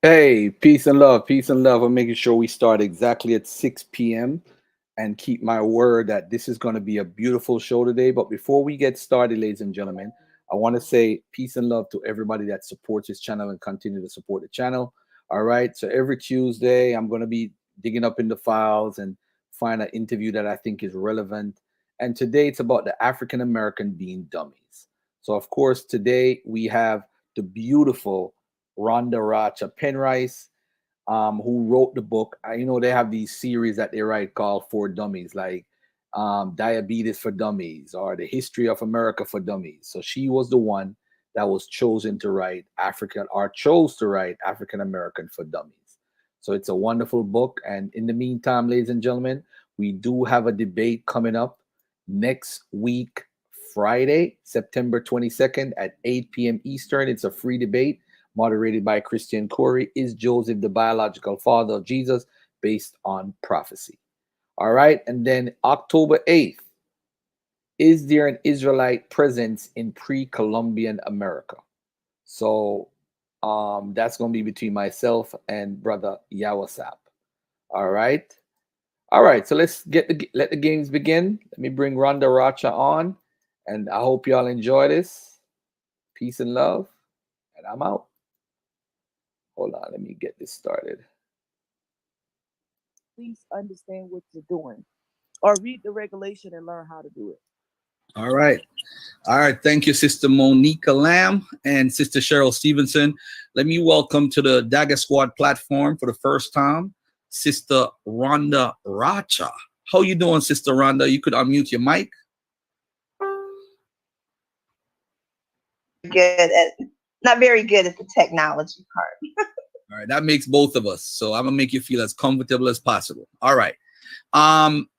Hey, peace and love, peace and love. I'm making sure we start exactly at 6 p.m. and keep my word that this is going to be a beautiful show today. But before we get started, ladies and gentlemen, I want to say peace and love to everybody that supports this channel and continue to support the channel. All right. So every Tuesday, I'm going to be digging up in the files and find an interview that I think is relevant. And today it's about the African American being dummies. So, of course, today we have the beautiful Ronda Racha Penrice, who wrote the book. They have these series that they write called For Dummies, like Diabetes for Dummies or The History of America for Dummies. So she was the one that was chosen to write African, or chose to write African American for Dummies. So it's a wonderful book. And in the meantime, ladies and gentlemen, we do have a debate coming up next week, Friday, September 22nd at 8 p.m. Eastern. It's a free debate moderated by Christian Corey. Is Joseph the biological father of Jesus, based on prophecy? All right. And then October 8th, is there an Israelite presence in pre-Columbian America? So that's going to be between myself and brother Yawasap. All right. All right. So let the games begin. Let me bring Ronda Racha on, and I hope y'all enjoy this. Peace and love. And I'm out. Hold on, let me get this started. Please understand what you're doing, or read the regulation and learn how to do it. All right. All right. Thank you, Sister Monica Lamb and Sister Cheryl Stevenson. Let me welcome to the Dagger Squad platform for the first time, Sister Ronda Racha. How you doing, Sister Ronda? You could unmute your mic. Not very good at the technology part. All right, that makes both of us. So I'm gonna make you feel as comfortable as possible. All right.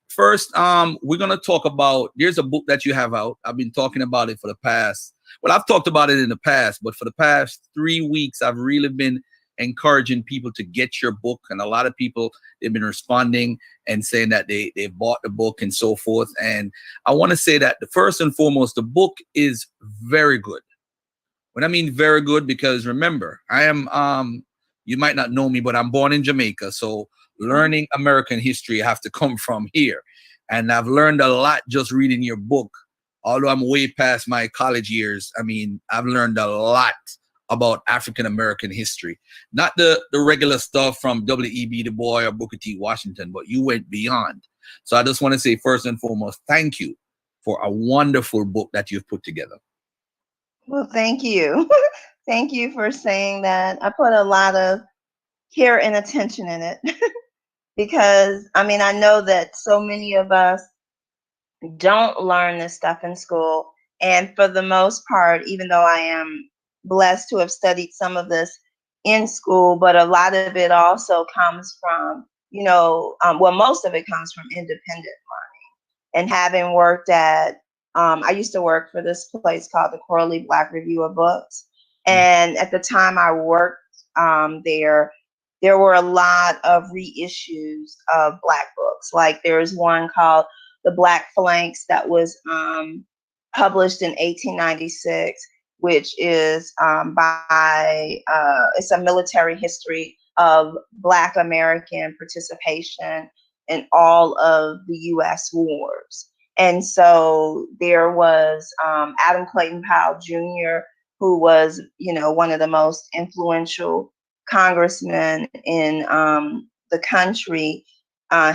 First, we're gonna talk about. There's a book that you have out. I've been talking about it for the past. Well, I've talked about it in the past, but for the past 3 weeks, I've really been encouraging people to get your book, and a lot of people, they've been responding and saying that they bought the book and so forth. And I want to say that the first and foremost, the book is very good. When I mean very good, because remember, I am you might not know me, but I'm born in Jamaica. So learning American history, I have to come from here. And I've learned a lot just reading your book. Although I'm way past my college years, I mean, I've learned a lot about African American history. Not the regular stuff from W.E.B. Du Bois or Booker T. Washington, but you went beyond. So I just want to say, first and foremost, thank you for a wonderful book that you've put together. Well, thank you. Thank you for saying that. I put a lot of care and attention in it because, I mean, I know that so many of us don't learn this stuff in school. And for the most part, even though I am blessed to have studied some of this in school, but a lot of it also comes from, well, most of it comes from independent learning. And having worked at, I used to work for this place called the Corley Black Review of Books. And at the time I worked there were a lot of reissues of Black books. Like there's one called The Black Phalanx that was published in 1896, which is it's a military history of Black American participation in all of the U.S. wars. And so there was Adam Clayton Powell Jr., who was, one of the most influential congressmen in the country.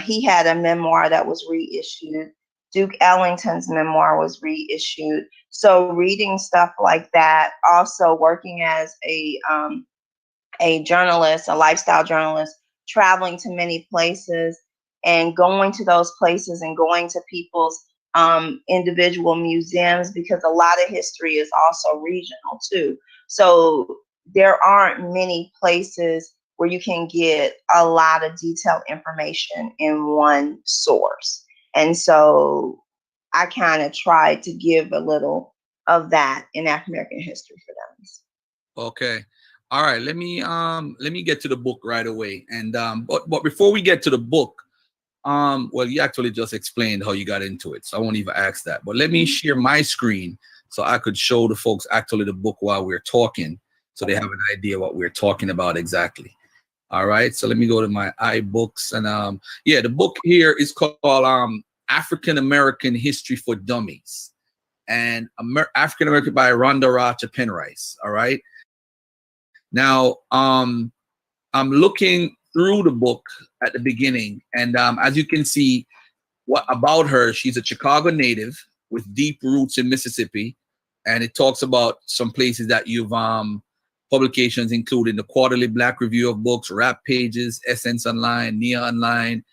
He had a memoir that was reissued. Duke Ellington's memoir was reissued. So reading stuff like that, also working as a journalist, a lifestyle journalist, traveling to many places and going to those places and going to people's individual museums, because a lot of history is also regional too. So there aren't many places where you can get a lot of detailed information in one source. And so I kind of tried to give a little of that in African American history for them. Okay. All right. Let me get to the book right away. And but before we get to the book, well, you actually just explained how you got into it, so I won't even ask that. But let me share my screen so I could show the folks actually the book while we're talking, so they have an idea what we're talking about exactly. All right, so let me go to my iBooks, and yeah, the book here is called African American History for Dummies, and African American by Ronda, Racha, Penrice. All right. Now, I'm looking through the book at the beginning, and as you can see, what about her? She's a Chicago native with deep roots in Mississippi, and it talks about some places that you've publications including the Quarterly Black Review of Books, Rap Pages, Essence Online, Nia Online,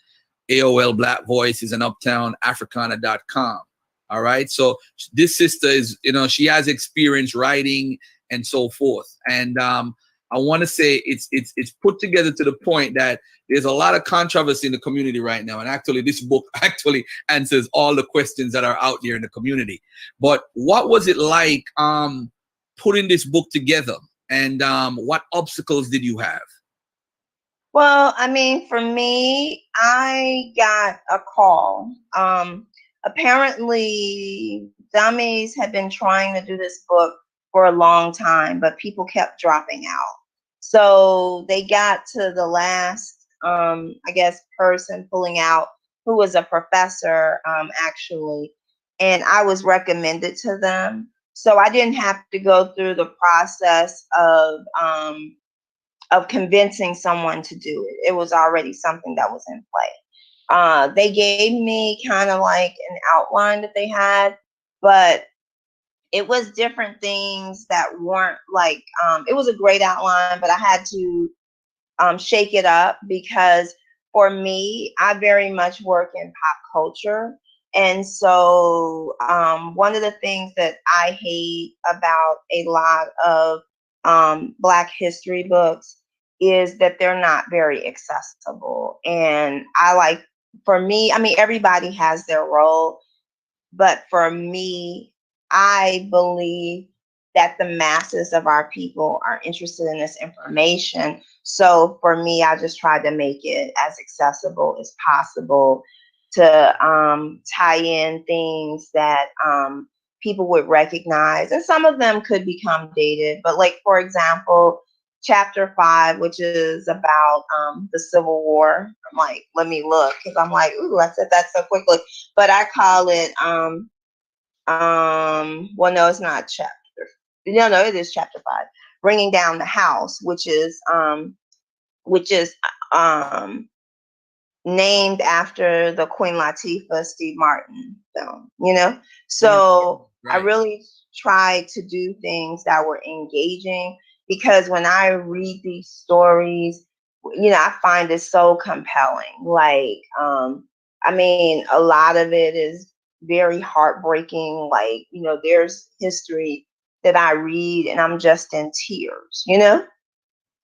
AOL Black Voices, and Uptown Africana.com. All right. So this sister is, she has experience writing and so forth. And I want to say it's put together to the point that there's a lot of controversy in the community right now. And actually, this book actually answers all the questions that are out there in the community. But what was it like putting this book together? And what obstacles did you have? Well, I mean, for me, I got a call. Apparently, Dummies had been trying to do this book for a long time, but people kept dropping out. So they got to the last, I guess, person pulling out, who was a professor, actually, and I was recommended to them. So I didn't have to go through the process of convincing someone to do it. It was already something that was in play. They gave me kind of like an outline that they had, but it was different things that weren't like, it was a great outline, but I had to shake it up because for me, I very much work in pop culture. And so one of the things that I hate about a lot of Black history books is that they're not very accessible. And for me, I mean, everybody has their role, but for me, I believe that the masses of our people are interested in this information. So for me, I just tried to make it as accessible as possible to tie in things that people would recognize. And some of them could become dated, but like, for example, chapter 5, which is about the Civil War. I'm like, let me look, because I'm like, ooh, I said that so quickly. But I call it, well, no, it's not chapter. No, it is chapter 5, Bringing Down the House, which is named after the Queen Latifah Steve Martin film, So Right. I really tried to do things that were engaging, because when I read these stories, I find it so compelling. Like, I mean, a lot of it is very heartbreaking. Like, there's history that I read and I'm just in tears,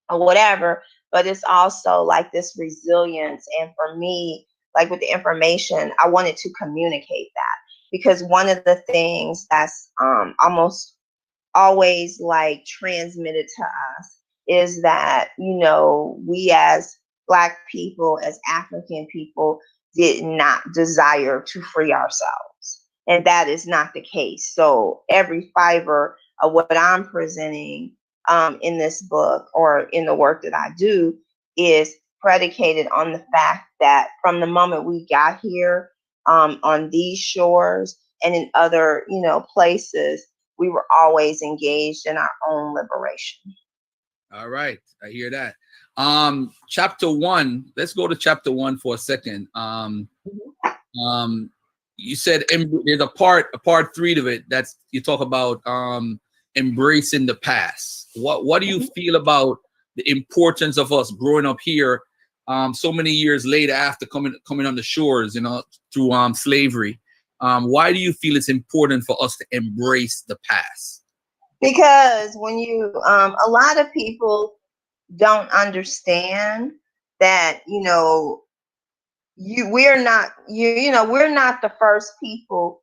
or whatever. But it's also like this resilience. And for me, like with the information, I wanted to communicate that, because one of the things that's almost always like transmitted to us is that, we as Black people, as African people, did not desire to free ourselves. And that is not the case. So every fiber of what I'm presenting in this book or in the work that I do is predicated on the fact that from the moment we got here on these shores and in other, places, we were always engaged in our own liberation. All right. I hear that. Chapter 1, let's go to chapter 1 for a second. You said there's a part 3 of it that's you talk about embracing the past. What do you feel about the importance of us growing up here so many years later after coming on the shores, through slavery? Why do you feel it's important for us to embrace the past? Because when a lot of people don't understand that, we're not the first people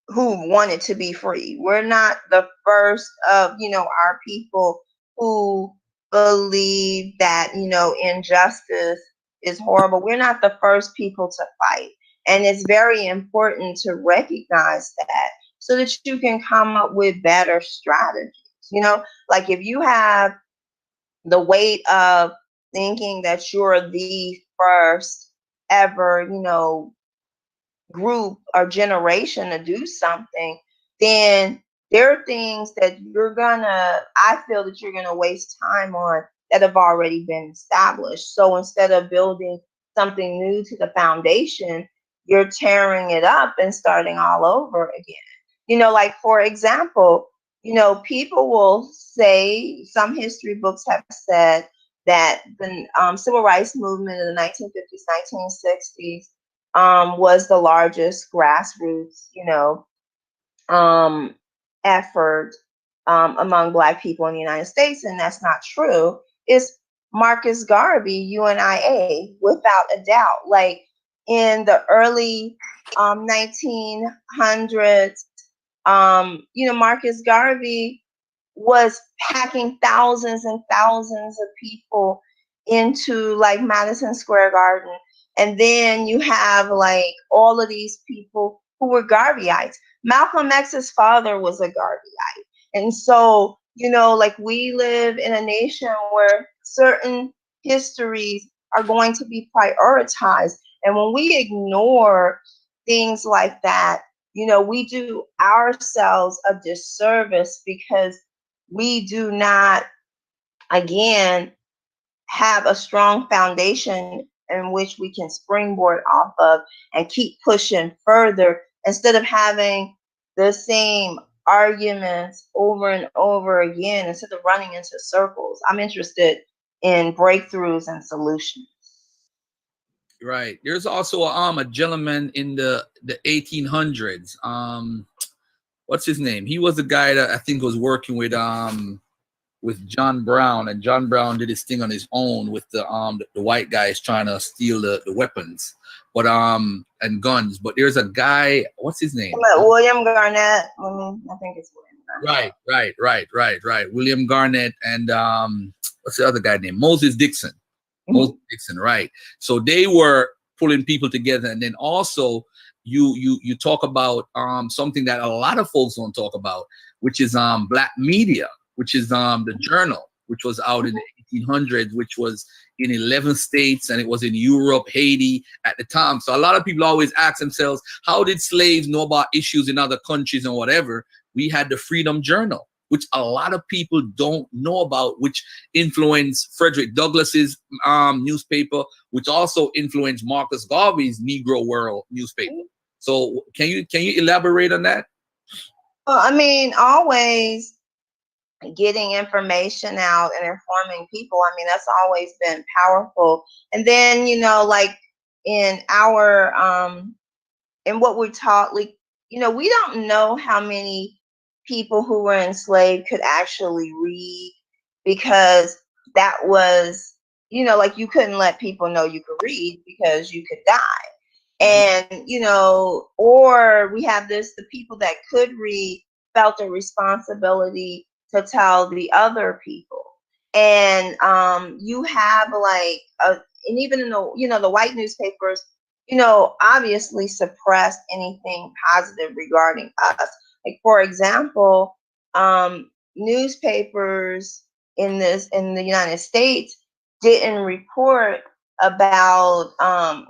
who wanted to be free. We're not the first of, our people who believe that, injustice is horrible. We're not the first people to fight. And it's very important to recognize that so that you can come up with better strategies. Like if you have the weight of thinking that you're the first ever, you know, group or generation to do something, then there are things that I feel that you're gonna waste time on that have already been established. So instead of building something new to the foundation, you're tearing it up and starting all over again. You know, like for example, you know, people will say, some history books have said that the civil rights movement in the 1950s, 1960s was the largest grassroots, you know, effort among Black people in the United States, and that's not true. It's Marcus Garvey, UNIA, without a doubt. Like in the early 1900s, you know, Marcus Garvey was packing thousands and thousands of people into like Madison Square Garden. And then you have like all of these people who were Garveyites. Malcolm X's father was a Garveyite. And so, you know, like we live in a nation where certain histories are going to be prioritized. And when we ignore things like that, you know, we do ourselves a disservice because we do not, again, have a strong foundation in which we can springboard off of and keep pushing further instead of having the same arguments over and over again instead of running into circles. I'm interested in breakthroughs and solutions. Right. There's also a gentleman in the 1800s. What's his name? He was the guy that I think was working with John Brown, and John Brown did his thing on his own with the white guys trying to steal the weapons, but and guns. But there's a guy. What's his name? William Garnett. I think it's William Garnett. Right. William Garnett and what's the other guy named? Moses Dixon. Moses Dixon, right. So they were pulling people together. And then also you talk about something that a lot of folks don't talk about, which is Black Media, which is the Journal, which was out in the 1800s, which was in 11 states, and it was in Europe, Haiti at the time. So a lot of people always ask themselves, how did slaves know about issues in other countries and whatever? We had the Freedom Journal, which a lot of people don't know about, which influenced Frederick Douglass's newspaper, which also influenced Marcus Garvey's Negro World newspaper. So can you elaborate on that? Well, I mean, always getting information out and informing people. I mean, that's always been powerful. And then, you know, like in our in what we're taught, like, you know, we don't know how many people who were enslaved could actually read, because that was, you know, like you couldn't let people know you could read because you could die. And, you know, or we have the people that could read felt a responsibility to tell the other people. And you have like, and even in the, you know, the white newspapers, you know, obviously suppressed anything positive regarding us. Like, for example, newspapers in the United States didn't report about,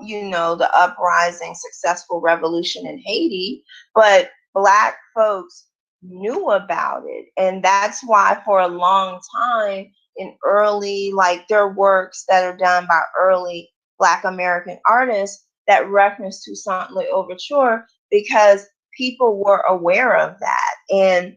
you know, the uprising, successful revolution in Haiti, but Black folks knew about it. And that's why for a long time in early, like there are works that are done by early Black American artists that reference to Toussaint Overture, because people were aware of that. And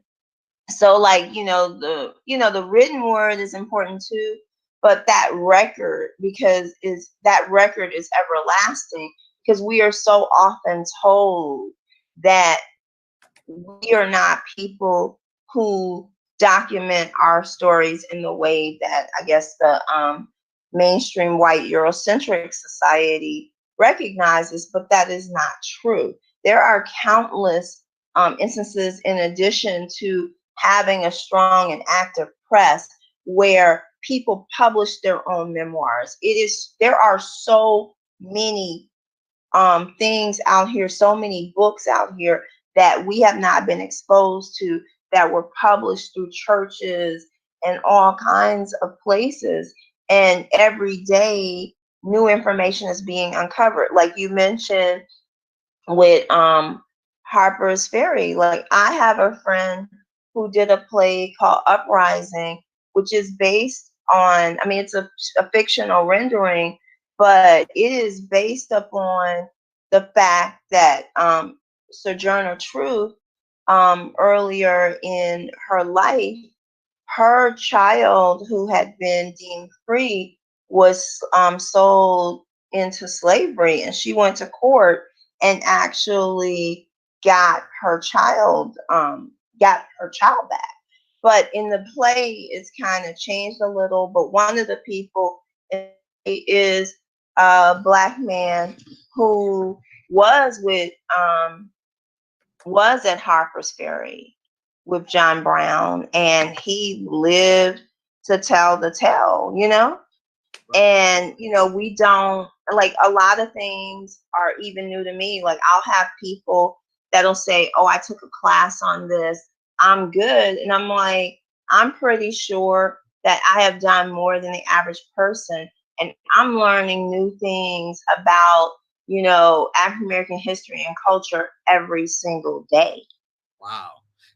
so, like, the written word is important too, but that record, that record is everlasting, because we are so often told that we are not people who document our stories in the way that I guess the mainstream white Eurocentric society recognizes, but that is not true. There are countless instances, in addition to having a strong and active press, where people publish their own memoirs. There are so many things out here, so many books out here that we have not been exposed to, that were published through churches and all kinds of places. And every day, new information is being uncovered. Like you mentioned with Harper's Ferry. Like I have a friend who did a play called Uprising, which is based on, I mean, it's a fictional rendering, but it is based upon the fact that Sojourner Truth, earlier in her life, her child who had been deemed free was sold into slavery, and she went to court and actually got her child back. But in the play, it's kind of changed a little. But one of the people is a Black man who was at Harper's Ferry with John Brown, and he lived to tell the tale, you know? And, you know, we don't, like, a lot of things are even new to me. Like, I'll have people that'll say, oh, I took a class on this, I'm good. And I'm like, I'm pretty sure that I have done more than the average person. And I'm learning new things about, you know, African American history and culture every single day. Wow.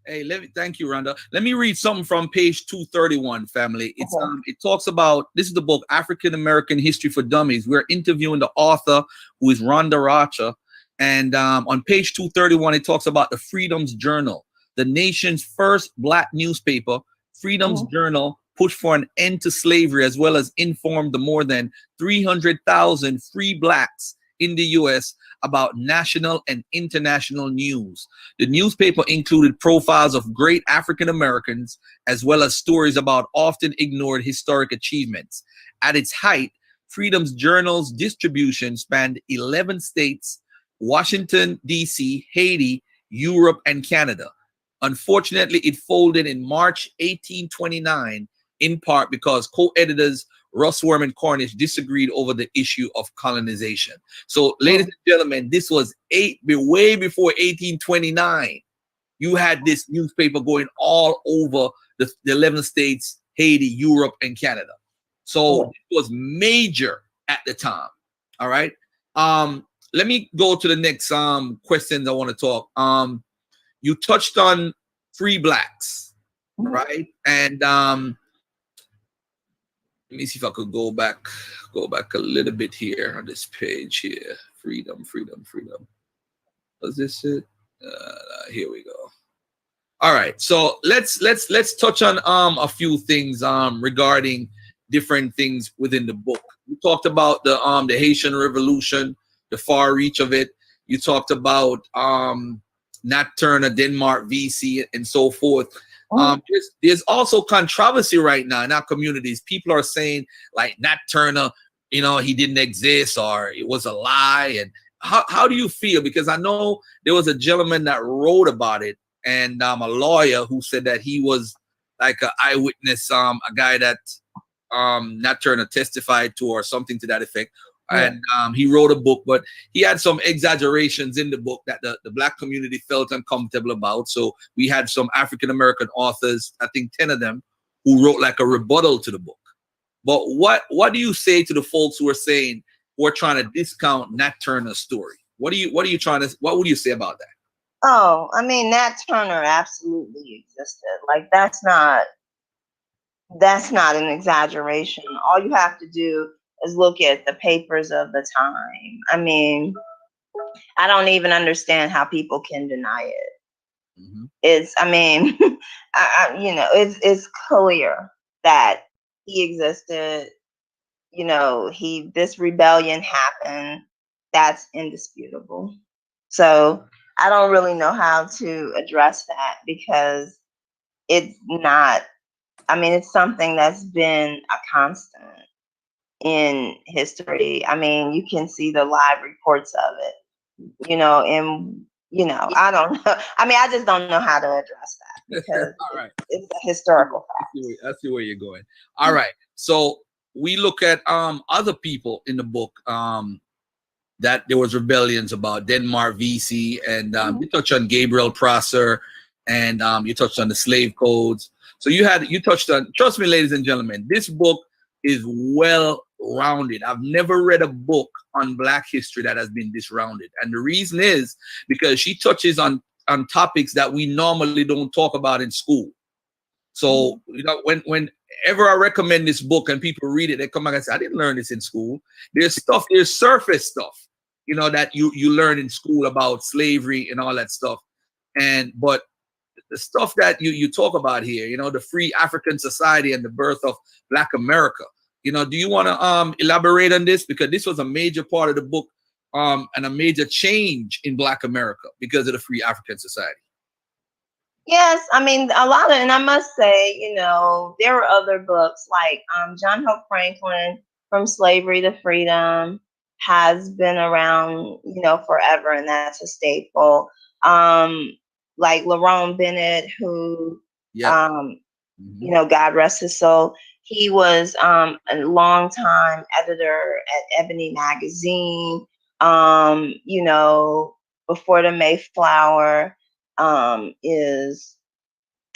Hey, thank you, Ronda. Let me read something from page 231, family. It's it talks about, this is the book African American History for Dummies. We're interviewing the author, who is Ronda Racha. And on page 231, it talks about the Freedom's Journal, the nation's first Black newspaper. Freedom's Journal pushed for an end to slavery, as well as informed the more than 300,000 free Blacks in the U.S. about national and international news. The newspaper included profiles of great African Americans, as well as stories about often ignored historic achievements. At its height, Freedom's Journal's distribution spanned 11 states, Washington, D.C., Haiti, Europe, and Canada. Unfortunately, it folded in March 1829, in part because co-editors Russ Worm and Cornish disagreed over the issue of colonization. So, ladies and gentlemen, this was way before 1829. You had this newspaper going all over the 11 states, Haiti, Europe, and Canada. So it was major at the time. All right. Let me go to the next questions I want to talk. You touched on free Blacks, right? And let me see if I could go back a little bit here on this page here. Freedom. Was this it? Here we go. All right, so let's touch on a few things regarding different things within the book. We talked about the Haitian Revolution, the far reach of it. You talked about Nat Turner, Denmark VC, and so forth. There's also controversy right now in our communities. People are saying, like, Nat Turner, you know, he didn't exist, or it was a lie. And how do you feel? Because I know there was a gentleman that wrote about it, and a lawyer who said that he was like an eyewitness, a guy that Nat Turner testified to, or something to that effect. And he wrote a book, but he had some exaggerations in the book that the Black community felt uncomfortable about. So we had some African-American authors, I think 10 of them, who wrote like a rebuttal to the book. But what do you say to the folks who are saying, who are trying to discount Nat Turner's story? What would you say about that? Oh, I mean, Nat Turner absolutely existed. Like, that's not an exaggeration. All you have to do is look at the papers of the time. I mean, I don't even understand how people can deny it. It's clear that he existed. You know, this rebellion happened. That's indisputable. So I don't really know how to address that, because it's not, I mean, it's something that's been a constant in history. I mean, you can see the live reports of it, you know, and, you know, I don't know. I mean, I just don't know how to address that, because All right. it's a historical fact. I see where you're going. All right. So we look at other people in the book that there was rebellions about, Denmark VC, and you touched on Gabriel Prosser, and you touched on the slave codes. So you touched on, trust me, ladies and gentlemen, this book is well rounded. I've never read a book on Black history that has been this rounded. And the reason is because she touches on topics that we normally don't talk about in school. So, you know, whenever I recommend this book and people read it, they come back and say, I didn't learn this in school. There's surface stuff, you know, that you learn in school about slavery and all that stuff. But the stuff that you talk about here, you know, the free African society and the birth of Black America, you know, do you want to elaborate on this? Because this was a major part of the book and a major change in Black America because of the free African society. Yes, I mean a lot of, and I must say, you know, there were other books like John Hope Franklin, From Slavery to Freedom, has been around, you know, forever, and that's a staple. Like Lerone Bennett, who, you know, God rest his soul, he was a longtime editor at Ebony Magazine. You know, Before the Mayflower is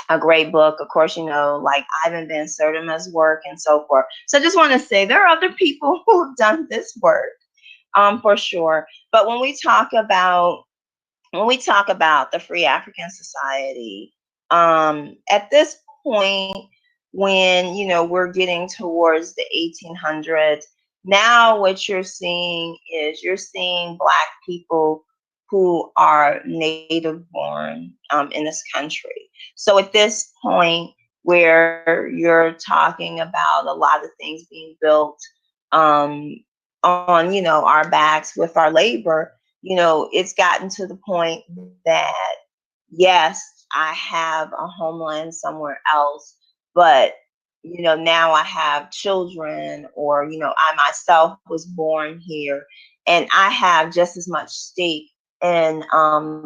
a great book. Of course, you know, like Ivan Van Sertima's work and so forth. So I just want to say there are other people who've done this work, for sure. But when we talk about the Free African Society, at this point, when, you know, we're getting towards the 1800s, now what you're seeing is Black people who are native born in this country. So at this point, where you're talking about a lot of things being built on, you know, our backs with our labor, you know, it's gotten to the point that, yes, I have a homeland somewhere else, but, you know, now I have children, or, you know, I myself was born here, and I have just as much stake in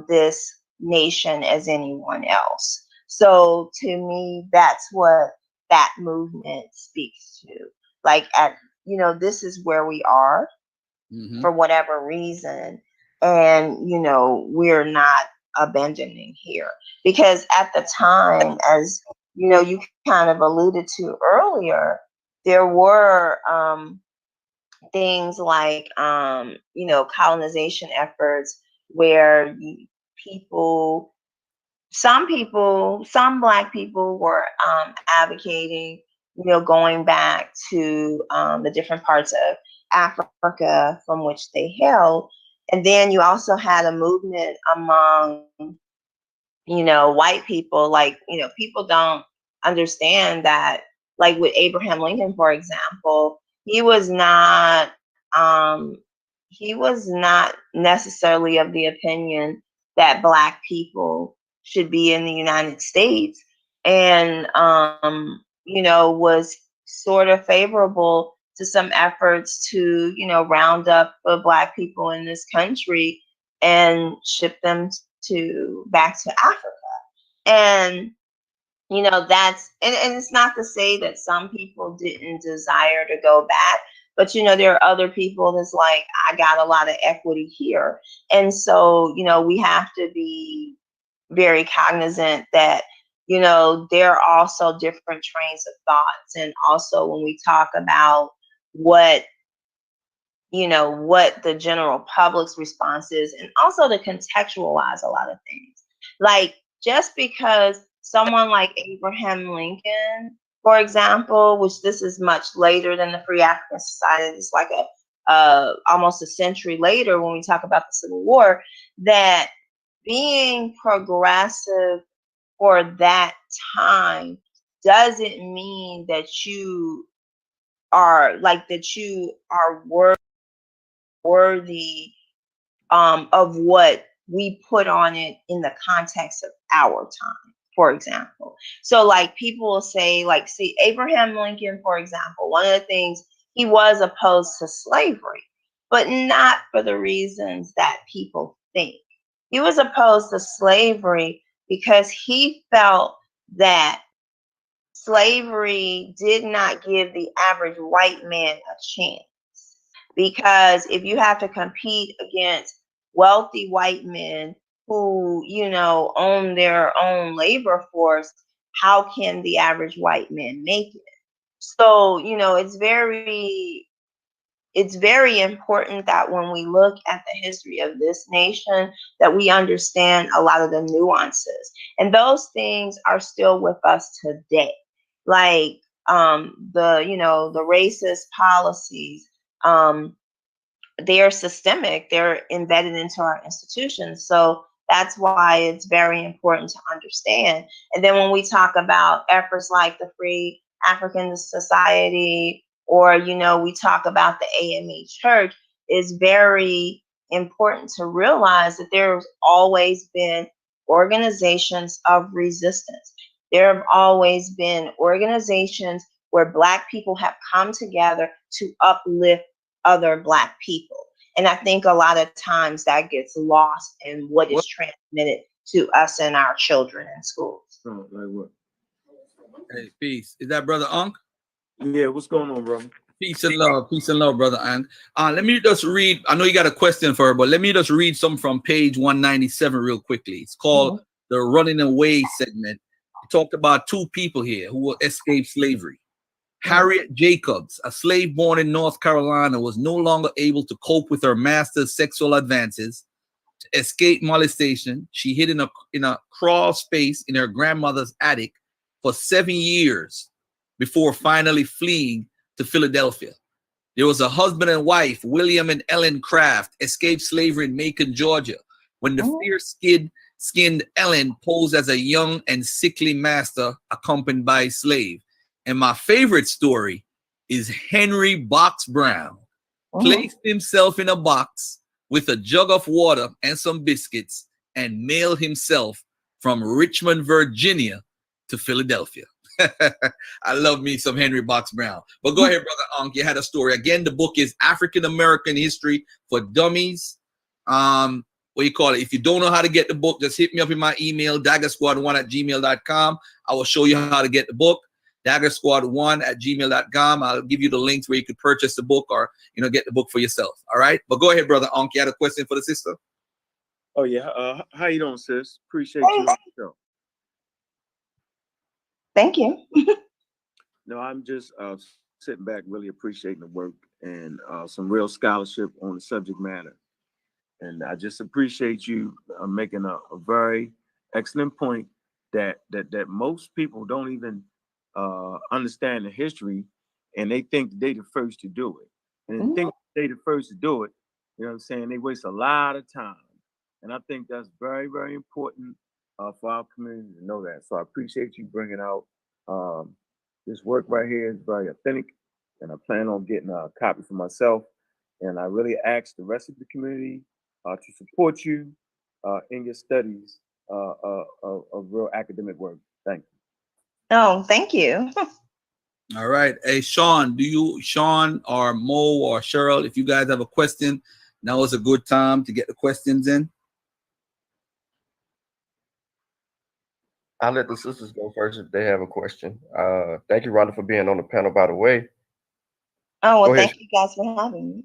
this nation as anyone else. So to me, that's what that movement speaks to. Like, you know, this is where we are for whatever reason, and, you know, we're not abandoning here, because at the time, as you know, you kind of alluded to earlier, there were things like you know, colonization efforts where some Black people were advocating, you know, going back to the different parts of Africa from which they hailed. And then you also had a movement among, you know, white people. Like, you know, people don't understand that, like with Abraham Lincoln, for example, he was not necessarily of the opinion that Black people should be in the United States, and you know, was sort of favorable to some efforts to, you know, round up the Black people in this country and ship them back to Africa. And, you know, and it's not to say that some people didn't desire to go back, but, you know, there are other people that's like, I got a lot of equity here. And so, you know, we have to be very cognizant that, you know, there are also different trains of thoughts. And also when we talk about what the general public's response is, and also to contextualize a lot of things. Like, just because someone like Abraham Lincoln, for example, which this is much later than the Free African Society, it's like almost a century later when we talk about the Civil War, that being progressive for that time doesn't mean that you are worthy of what we put on it in the context of our time, for example. So like people will say, like, see, Abraham Lincoln, for example, one of the things, he was opposed to slavery, but not for the reasons that people think. He was opposed to slavery because he felt that slavery did not give the average white man a chance. Because if you have to compete against wealthy white men who, you know, own their own labor force, how can the average white man make it? So, you know, it's very important that when we look at the history of this nation, that we understand a lot of the nuances. And those things are still with us today. Like the racist policies, they're systemic, they're embedded into our institutions. So that's why it's very important to understand. And then when we talk about efforts like the Free African Society, or, you know, we talk about the AME Church, it's very important to realize that there's always been organizations of resistance. There have always been organizations where Black people have come together to uplift other Black people. And I think a lot of times that gets lost in what is transmitted to us and our children in schools. Oh, like what? Hey, peace. Is that Brother Unc? Yeah, what's going on, brother? Peace and love, Brother Unc. Let me just read. I know you got a question for her, but let me just read some from page 197 real quickly. It's called the Running Away segment. It talked about two people here who will escape slavery. Harriet Jacobs, a slave born in North Carolina, was no longer able to cope with her master's sexual advances. To escape molestation, she hid in a crawl space in her grandmother's attic for 7 years before finally fleeing to Philadelphia. There was a husband and wife, William and Ellen Craft, escaped slavery in Macon, Georgia, when the fierce-skinned Ellen posed as a young and sickly master accompanied by a slave. And my favorite story is Henry Box Brown placed himself in a box with a jug of water and some biscuits and mailed himself from Richmond, Virginia to Philadelphia. I love me some Henry Box Brown. But go ahead, Brother Unc. You had a story. Again, the book is African American History for Dummies. What you call it? If you don't know how to get the book, just hit me up in my email, daggersquad1@gmail.com. I will show you how to get the book. daggersquad1@gmail.com. I'll give you the links where you could purchase the book or, you know, get the book for yourself. All right. But go ahead, Brother Unc. You had a question for the sister? Oh, yeah. How you doing, sis? Appreciate you on the show. Thank you. No, I'm just sitting back, really appreciating the work and some real scholarship on the subject matter. And I just appreciate you making a very excellent point that most people don't even understand the history, and they think they the first to do it. And they think they the first to do it, you know what I'm saying? They waste a lot of time. And I think that's very, very important for our community to know that. So I appreciate you bringing out this work right here. It's very authentic, and I plan on getting a copy for myself. And I really ask the rest of the community to support you in your studies of real academic work. Thank you. Oh, thank you. All right. Hey, Sean or Mo or Cheryl, if you guys have a question, now is a good time to get the questions in. I'll let the sisters go first if they have a question. Thank you, Ronda, for being on the panel, by the way. Oh, well, thank you guys for having me.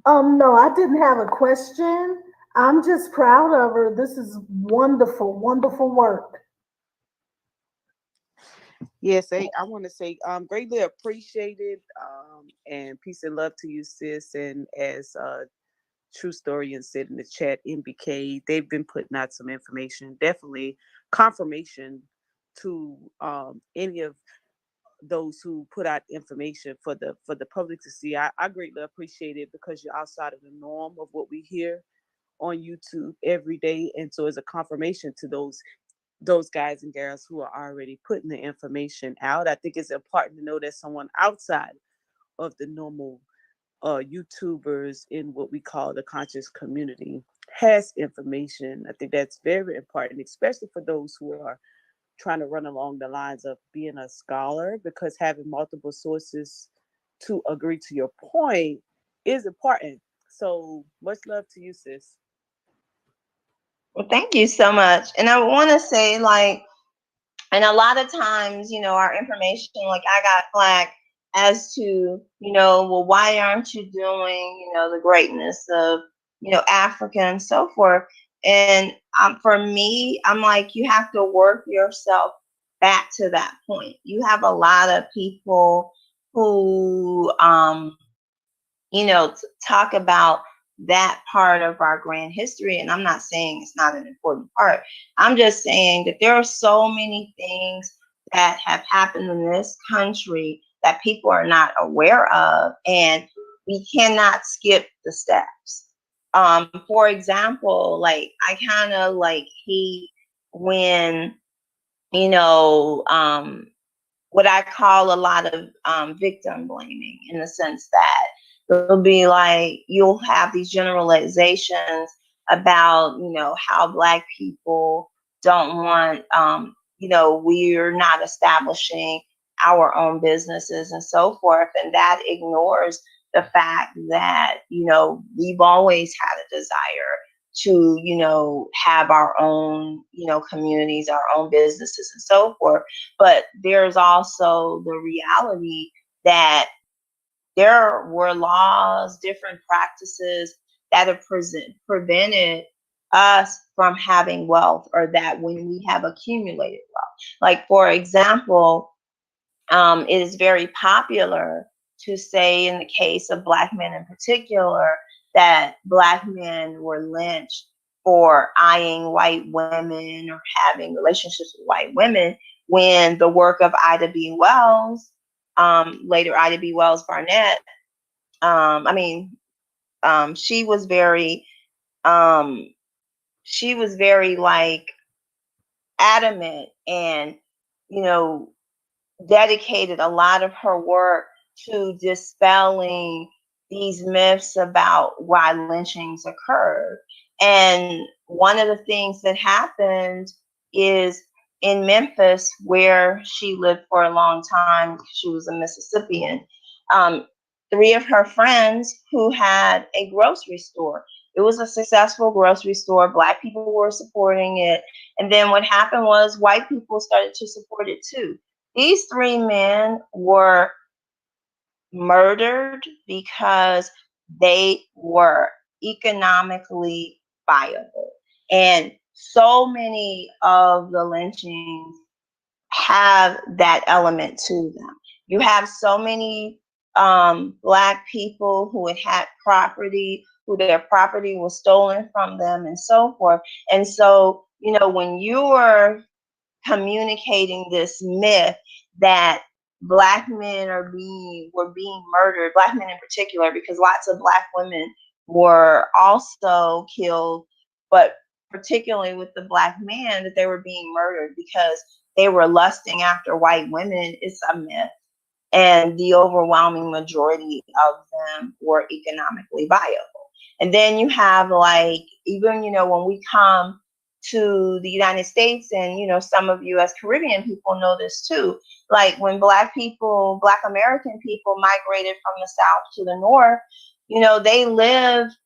No, I didn't have a question. I'm just proud of her. This is wonderful, wonderful work. Yes, I want to say greatly appreciated, and peace and love to you, sis. And as Truthstorian said in the chat, MBK, they've been putting out some information, definitely confirmation to any of those who put out information for the public to see. I greatly appreciate it because you're outside of the norm of what we hear on YouTube every day, and so it's a confirmation to those guys and girls who are already putting the information out. I think it's important to know that someone outside of the normal YouTubers in what we call the conscious community has information. I think that's very important, especially for those who are trying to run along the lines of being a scholar, because having multiple sources to agree to your point is important. So much love to you, sis. Well, thank you so much. And I want to say, like, and a lot of times, you know, our information, like I got flack as to, you know, well, why aren't you doing, you know, the greatness of, you know, Africa and so forth. And for me, I'm like, you have to work yourself back to that point. You have a lot of people who, talk about that part of our grand history. And I'm not saying it's not an important part. I'm just saying that there are so many things that have happened in this country that people are not aware of, and we cannot skip the steps. For example, like I kind of like hate when, what I call a lot of victim blaming, in the sense that it'll be like you'll have these generalizations about, how Black people don't want, we're not establishing our own businesses and so forth. And that ignores the fact that, we've always had a desire to, have our own, communities, our own businesses and so forth. But there's also the reality that there were laws, different practices that have prevented us from having wealth, or that when we have accumulated wealth. Like, for example, it is very popular to say, in the case of Black men in particular, that Black men were lynched for eyeing white women or having relationships with white women, when the work of Ida B. Wells, later Ida B. Wells Barnett, she was very, like adamant, and, dedicated a lot of her work to dispelling these myths about why lynchings occurred. And one of the things that happened is in Memphis, where she lived for a long time, she was a Mississippian, 3 of her friends who had a grocery store. It was a successful grocery store. Black people were supporting it. And then what happened was white people started to support it too. These 3 men were murdered because they were economically viable. And so many of the lynchings have that element to them. You have so many Black people who had property, who their property was stolen from them and so forth. And so, when you are communicating this myth that Black men were being murdered, Black men in particular, because lots of Black women were also killed, but particularly with the Black man, that they were being murdered because they were lusting after white women, is a myth. And the overwhelming majority of them were economically viable. And then you have, like, even, when we come to the United States, and, some of you as Caribbean people know this too, like when Black American people migrated from the South to the North, they lived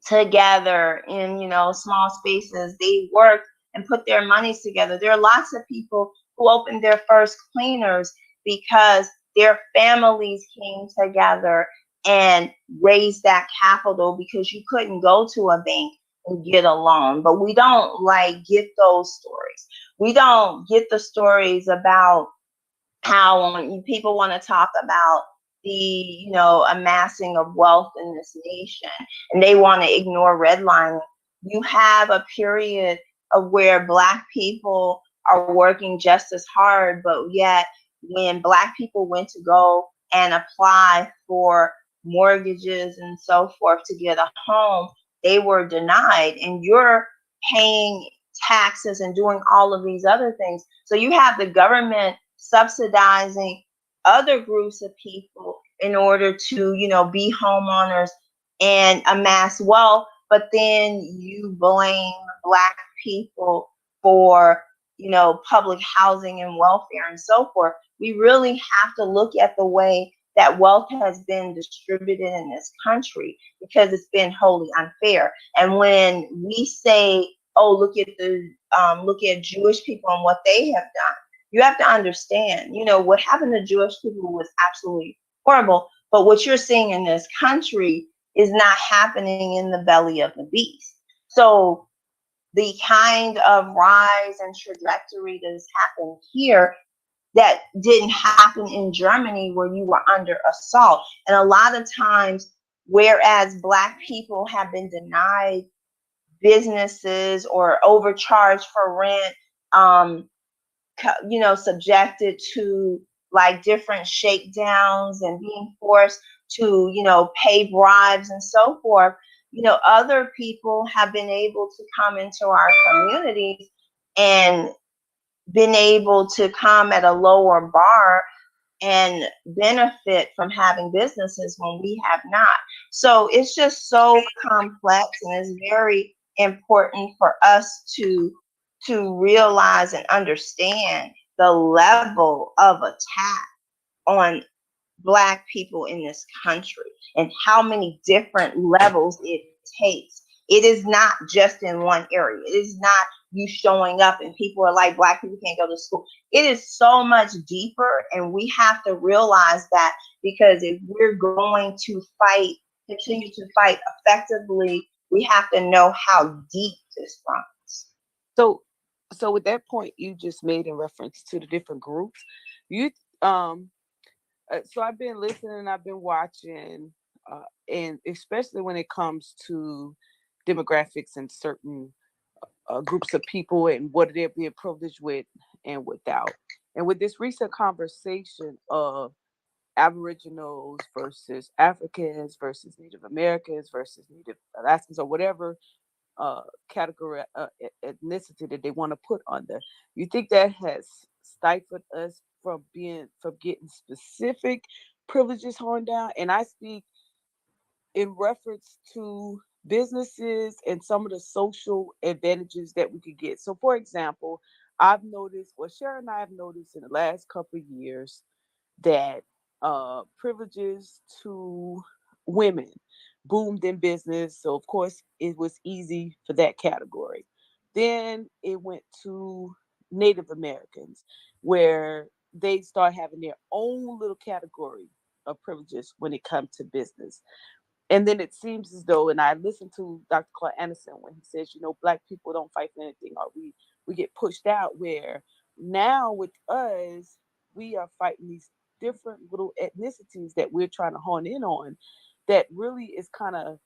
together in, small spaces. They worked and put their monies together. There are lots of people who opened their first cleaners because their families came together and raised that capital, because you couldn't go to a bank and get a loan. But we don't get those stories. We don't get the stories about how people want to talk about the, amassing of wealth in this nation, and they want to ignore redlining. You have a period of where Black people are working just as hard, but yet when Black people went to go and apply for mortgages and so forth to get a home, they were denied. And you're paying taxes and doing all of these other things. So you have the government subsidizing other groups of people in order to, be homeowners and amass wealth. But then you blame Black people for, public housing and welfare and so forth. We really have to look at the way that wealth has been distributed in this country, because it's been wholly unfair. And when we say, oh, look at Jewish people and what they have done, you have to understand, what happened to Jewish people was absolutely horrible. But what you're seeing in this country is not happening in the belly of the beast. So the kind of rise and trajectory that has happened here that didn't happen in Germany, where you were under assault. And a lot of times, whereas Black people have been denied businesses or overcharged for rent, subjected to like different shakedowns and being forced to, pay bribes and so forth, other people have been able to come into our communities and been able to come at a lower bar and benefit from having businesses when we have not. So it's just so complex, and it's very important for us to realize and understand the level of attack on Black people in this country and how many different levels it takes. It is not just in one area. It is not you showing up and people are like, Black people can't go to school. It is so much deeper, and we have to realize that, because if we're going to continue to fight effectively, we have to know how deep this runs. So with that point you just made in reference to the different groups, so I've been listening, I've been watching, and especially when it comes to demographics and certain groups of people and what they're being privileged with and without. And with this recent conversation of Aboriginals versus Africans versus Native Americans versus Native Alaskans, or whatever category ethnicity that they want to put on there, you think that has stifled us from getting specific privileges honed down? And I speak in reference to businesses and some of the social advantages that we could get. So for example, I've noticed, well, Sharon and I have noticed in the last couple of years that privileges to women boomed in business. So of course it was easy for that category. Then it went to Native Americans, where they start having their own little category of privileges when it comes to business. And then it seems as though, and I listened to Dr. Clark Anderson when he says, Black people don't fight for anything, or we get pushed out, where now with us, we are fighting these different little ethnicities that we're trying to hone in on, that really is kind of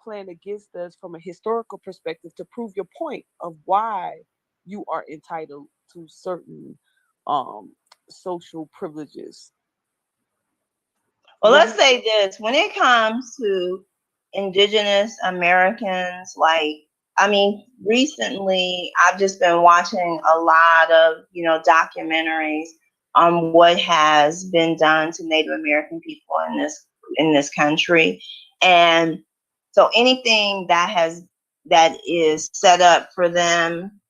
playing against us from a historical perspective, to prove your point of why you are entitled to certain social privileges. Well, let's say this: when it comes to Indigenous Americans, recently I've just been watching a lot of, documentaries on what has been done to Native American people in this country. And so anything that is set up for them,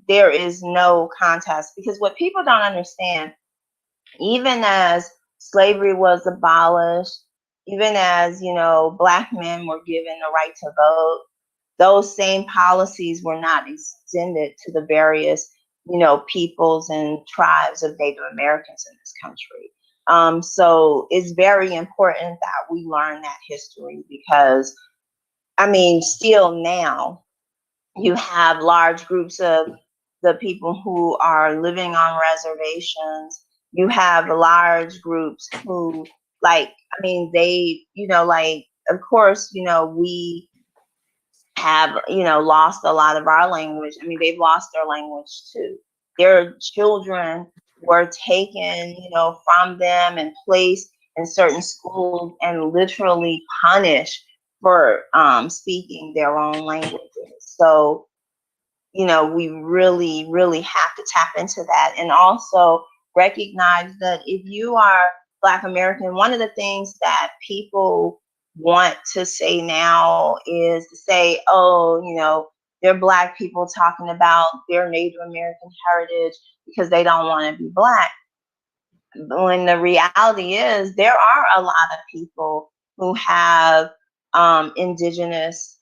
there is no contest, because what people don't understand, even as slavery was abolished, even as, Black men were given the right to vote, those same policies were not extended to the various, peoples and tribes of Native Americans in this country. So it's very important that we learn that history, because, still now you have large groups of the people who are living on reservations. You have large groups who, of course, we have, lost a lot of our language. They've lost their language too. Their children were taken, from them and placed in certain schools and literally punished for speaking their own languages. So, we really, really have to tap into that, and also recognize that if you are Black American, one of the things that people want to say now is to say, oh, they're Black people talking about their Native American heritage because they don't want to be Black. When the reality is, there are a lot of people who have Indigenous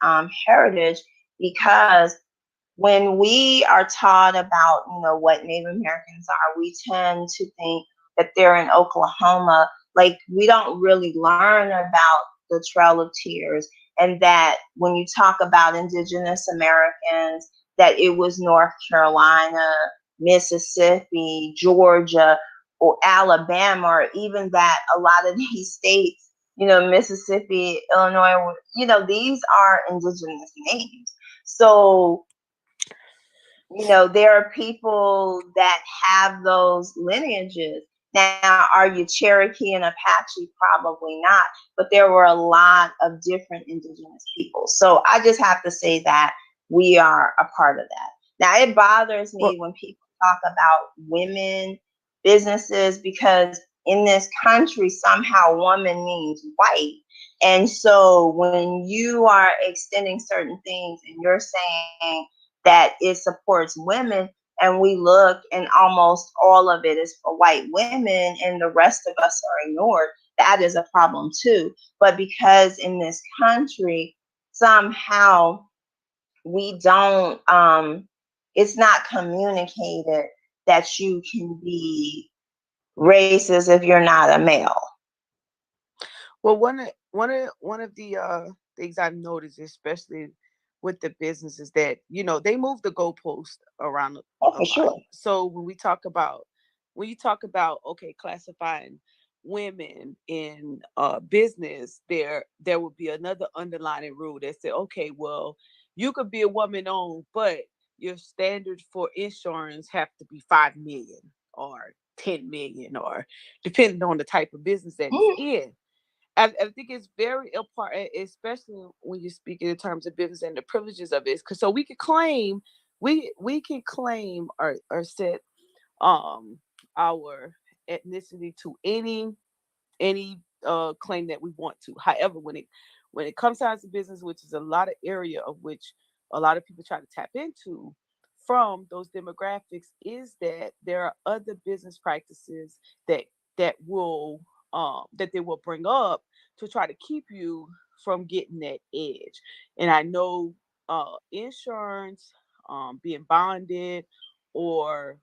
heritage, because when we are taught about, what Native Americans are, we tend to think that they're in Oklahoma. We don't really learn about the Trail of Tears and that when you talk about indigenous Americans, that it was North Carolina, Mississippi, Georgia, or Alabama, or even that a lot of these states, Mississippi, Illinois, these are indigenous names. So, there are people that have those lineages. Now, are you Cherokee and Apache? Probably not, but there were a lot of different indigenous people. So I just have to say that we are a part of that. Now, it bothers me when people talk about women businesses, because in this country, somehow woman means white. And so when you are extending certain things and you're saying that it supports women, and we look and almost all of it is for white women and the rest of us are ignored, that is a problem too. But because in this country, somehow we don't, it's not communicated that you can be racist if you're not a male. Well, one of the things I've noticed, especially with the businesses, that they move the goalpost around a For lot. sure. So when you talk about okay, classifying women in business, there would be another underlying rule that said, okay, well, you could be a woman owned, but your standard for insurance have to be 5 million or 10 million, or depending on the type of business that it's in. I think it's very important, especially when you're speaking in terms of business and the privileges of it. Because so we can claim, we can claim or set our ethnicity to any claim that we want to. However, when it comes down to business, which is a lot of area of which a lot of people try to tap into from those demographics, is that there are other business practices that will that they will bring up to try to keep you from getting that edge. And I know insurance, being bonded, or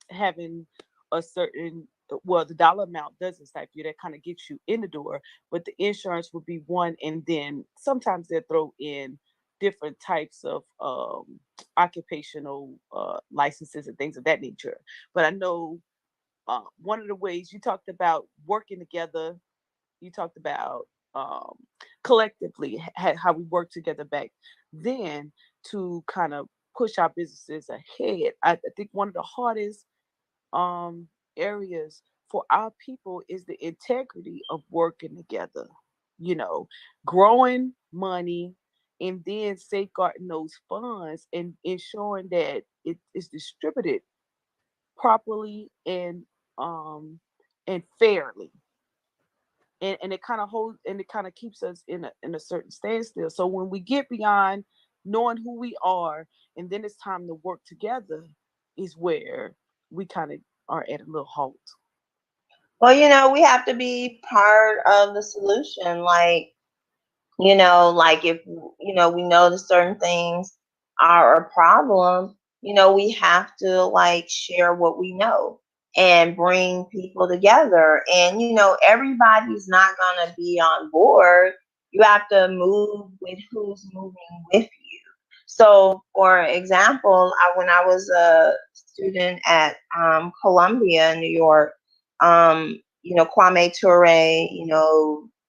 having a certain, well, the dollar amount doesn't stifle you, that kind of gets you in the door, but the insurance would be one, and then sometimes they'll throw in different types of occupational licenses and things of that nature. But I know one of the ways you talked about working together, you talked about collectively how we work together back then to kind of push our businesses ahead. I think one of the hardest areas for our people is the integrity of working together, growing money, and then safeguarding those funds and ensuring that it is distributed properly and fairly. And it kind of holds, and it kind of keeps us in a certain standstill. So when we get beyond knowing who we are, and then it's time to work together, is where we kind of are at a little halt. Well, we have to be part of the solution. Like if, we know that certain things are a problem, we have to like share what we know and bring people together. And, everybody's not going to be on board. You have to move with who's moving with you. So, for example, when I was a student at Columbia in New York, Kwame Ture,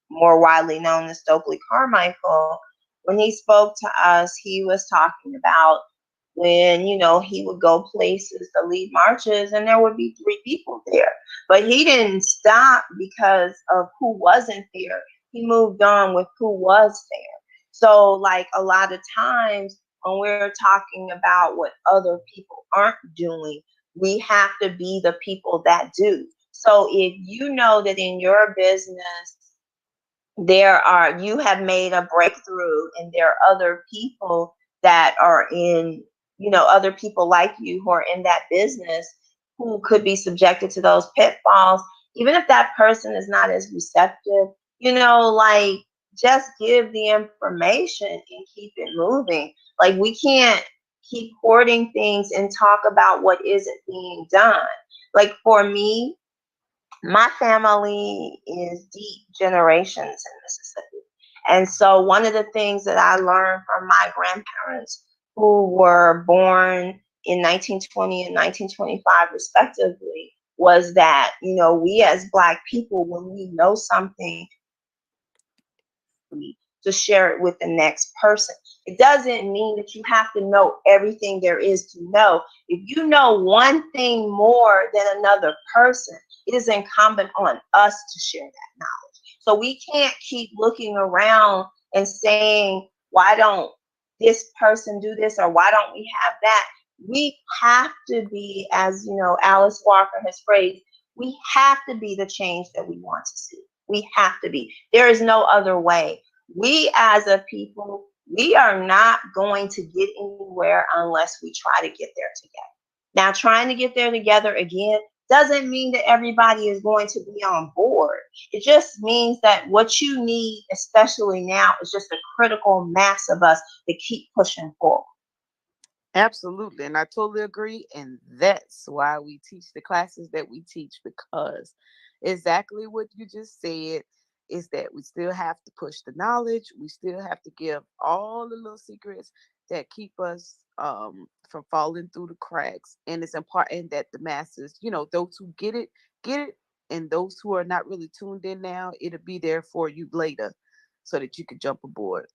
more widely known as Stokely Carmichael, when he spoke to us, he was talking about when, he would go places to lead marches and there would be 3 people there. But he didn't stop because of who wasn't there. He moved on with who was there. So, like, a lot of times when we're talking about what other people aren't doing, we have to be the people that do. So if you know that in your business, you have made a breakthrough and there are other people that are in, other people like you who are in that business who could be subjected to those pitfalls, even if that person is not as receptive, like, just give the information and keep it moving. Like, we can't keep hoarding things and talk about what isn't being done. Like, for me, my family is deep generations in Mississippi. And so one of the things that I learned from my grandparents, who were born in 1920 and 1925 respectively, was that, you know, we as Black people, when we know something, to share it with the next person. It doesn't mean that you have to know everything there is to know. If you know one thing more than another person, it is incumbent on us to share that knowledge. So we can't keep looking around and saying, why don't this person do this, or why don't we have that? We have to be, as you know, Alice Walker has phrased, we have to be the change that we want to see. We have to be. There is no other way. We as a people, we are not going to get anywhere unless we try to get there together. Now, trying to get there together again doesn't mean that everybody is going to be on board. It just means that what you need, especially now, is just a critical mass of us to keep pushing forward. Absolutely. And I totally agree. And that's why we teach the classes that we teach, because exactly what you just said is that we still have to push the knowledge. We still have to give all the little secrets that keep us from falling through the cracks. And it's important that the masses, you know, those who get it, get it. And those who are not really tuned in now, it'll be there for you later so that you can jump aboard.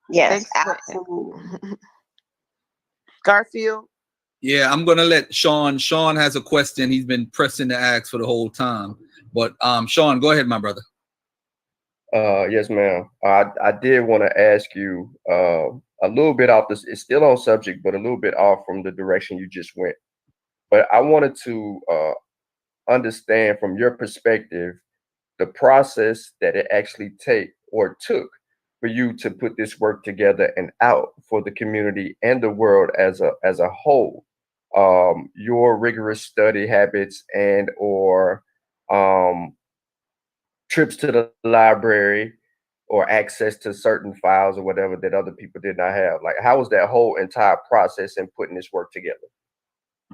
Yes, Thanks for absolutely. Garfield. Yeah, I'm gonna let Sean. Sean has a question he's been pressing to ask for the whole time. But Sean, go ahead, my brother. Yes, ma'am. I did want to ask you a little bit off this. It's still on subject, but a little bit off from the direction you just went. But I wanted to understand from your perspective the process that it actually took for you to put this work together and out for the community and the world as a whole. Your rigorous study habits and or trips to the library or access to certain files or whatever that other people did not have. Like, how was that whole entire process in putting this work together?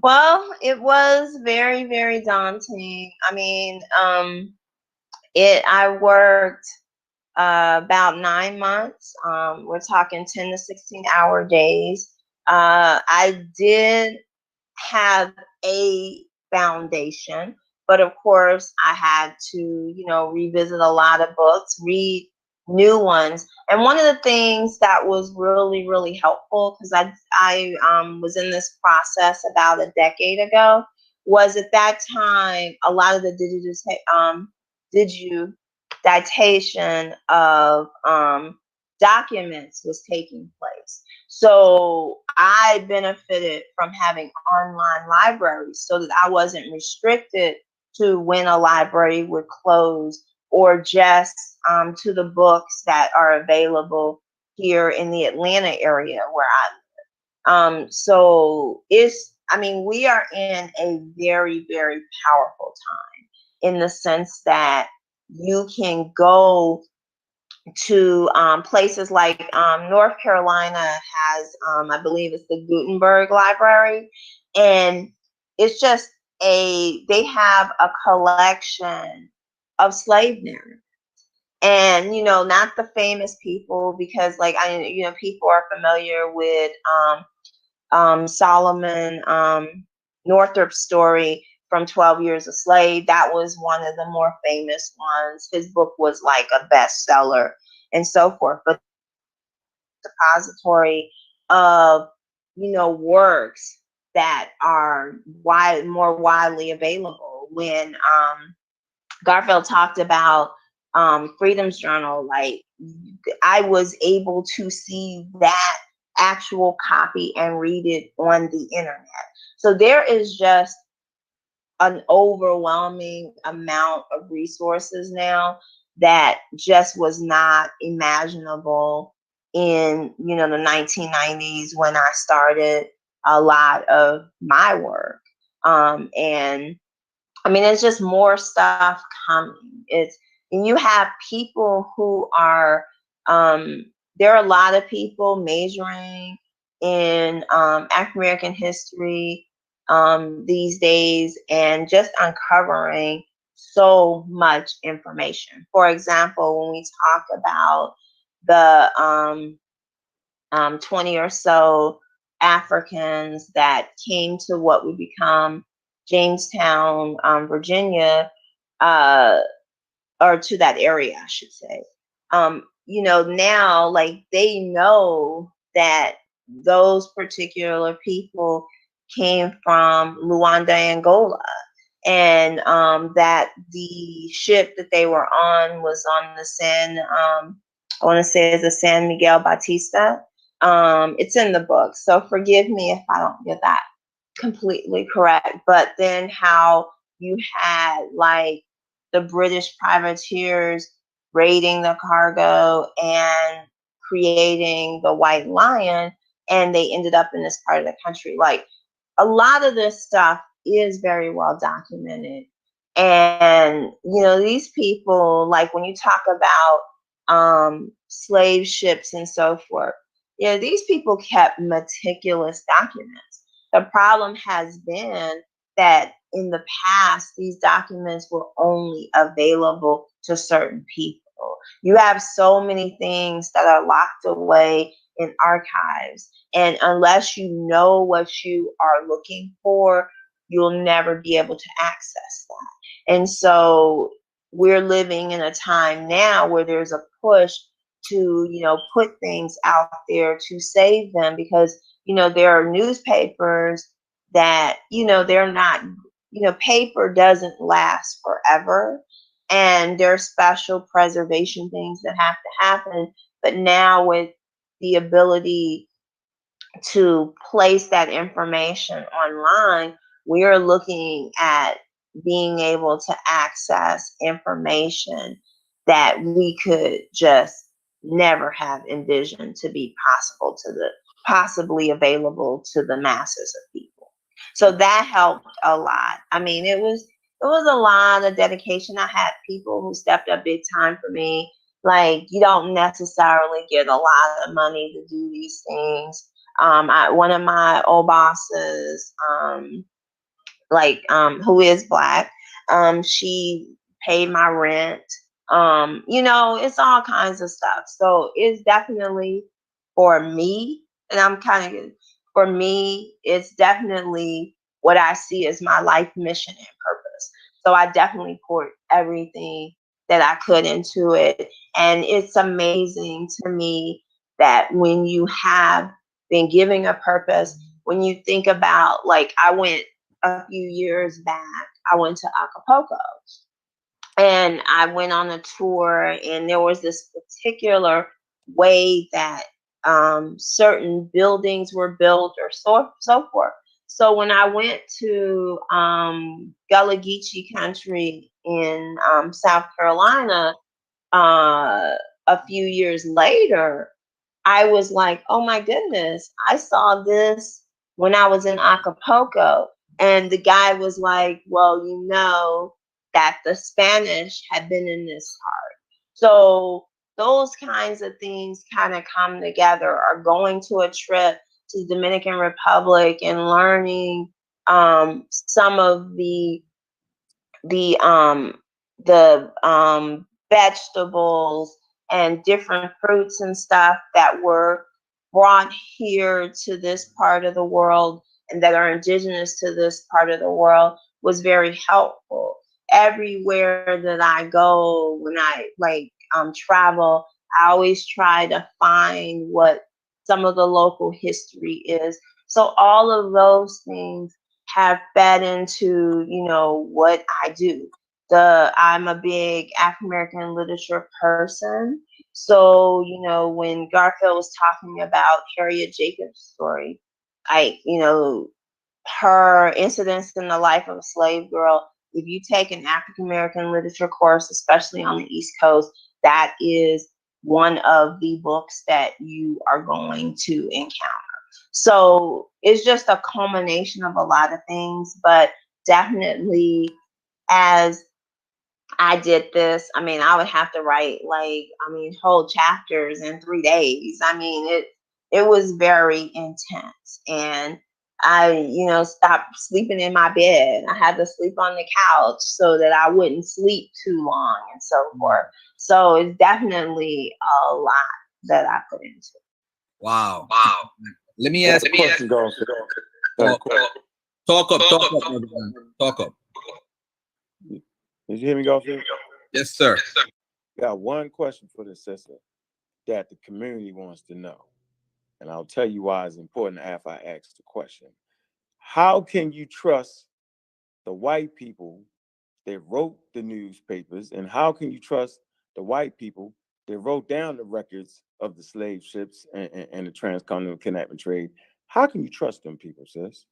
Well, it was very, very daunting. I mean, I worked about 9 months. We're talking 10 to 16-hour days. I did have a foundation, but of course I had to, you know, revisit a lot of books, read new ones. And one of the things that was really, really helpful, because I was in this process about a decade ago, was at that time a lot of the digitation of documents was taking place. So I benefited from having online libraries so that I wasn't restricted to when a library would close, or just to the books that are available here in the Atlanta area where I live. So we are in a very, very powerful time, in the sense that you can go to places like North Carolina has, I believe it's the Gutenberg Library, and it's just they have a collection of slave narratives. And, you know, not the famous people, because people are familiar with Solomon Northrop's story from 12 Years a Slave. That was one of the more famous ones. His book was like a bestseller and so forth. But depository of, you know, works that are more widely available. When Garfield talked about Freedom's Journal, like, I was able to see that actual copy and read it on the internet. So there is just an overwhelming amount of resources now that just was not imaginable in, you know, the 1990s when I started a lot of my work. And I mean, it's just more stuff coming. And you have people who are, there are a lot of people majoring in African American history these days, and just uncovering so much information. For example, when we talk about the 20 or so Africans that came to what would become Jamestown, Virginia, or to that area, I should say. You know, now, like, they know that those particular people came from Luanda, Angola, and that the ship that they were on was on the I want to say it's the San Miguel Batista. It's in the book, so forgive me if I don't get that completely correct. But then how you had like the British privateers raiding the cargo and creating the White Lion, and they ended up in this part of the country. Like, a lot of this stuff is very well documented. And, you know, these people, like when you talk about slave ships and so forth, you know, these people kept meticulous documents. The problem has been that in the past, these documents were only available to certain people. You have so many things that are locked away in archives, and unless you know what you are looking for, you'll never be able to access that. And so we're living in a time now where there's a push to, you know, put things out there to save them, because, you know, there are newspapers that, you know, they're not, you know, paper doesn't last forever, and there are special preservation things that have to happen. But now with the ability to place that information online, we are looking at being able to access information that we could just never have envisioned to be possibly available to the masses of people. So that helped a lot. I mean, it was a lot of dedication. I had people who stepped up big time for me. Like, you don't necessarily get a lot of money to do these things. One of my old bosses, who is Black, she paid my rent. You know, it's all kinds of stuff. So it's definitely for me, and for me, it's definitely what I see as my life mission and purpose. So I definitely poured everything that I could into it. And it's amazing to me that when you have been giving a purpose, when you think about, like, I went a few years back, I went to Acapulco, and I went on a tour, and there was this particular way that certain buildings were built, or so forth. So when I went to Gullah Geechee country in South Carolina a few years later, I was like, oh my goodness, I saw this when I was in Acapulco. And the guy was like, well, you know that the Spanish had been in this part. So those kinds of things kind of come together, or going to a trip to the Dominican Republic and learning some of the vegetables and different fruits and stuff that were brought here to this part of the world and that are indigenous to this part of the world was very helpful. Everywhere that I go, when I travel, I always try to find what some of the local history is. So all of those things have fed into, you know, what I do. I'm a big African American literature person. So, you know, when Garfield was talking about Harriet Jacobs' story, her incidents in the life of a slave girl, if you take an African American literature course, especially on the East Coast, that is one of the books that you are going to encounter. So it's just a culmination of a lot of things, but definitely as I did this, I mean, I would have to write whole chapters in 3 days. I mean, it was very intense, and I, you know, stopped sleeping in my bed. I had to sleep on the couch so that I wouldn't sleep too long and so forth. So it's definitely a lot that I put into it. Wow. Let me That's ask. a question, go. Talk up, everyone. Talk up. Did you hear me, go? Yes, sir. Got one question for the sister that the community wants to know. And I'll tell you why it's important after I ask the question. How can you trust the white people that wrote the newspapers? And how can you trust the white people that wrote down the records of the slave ships and the transcontinental kidnapping trade? How can you trust them people, sis?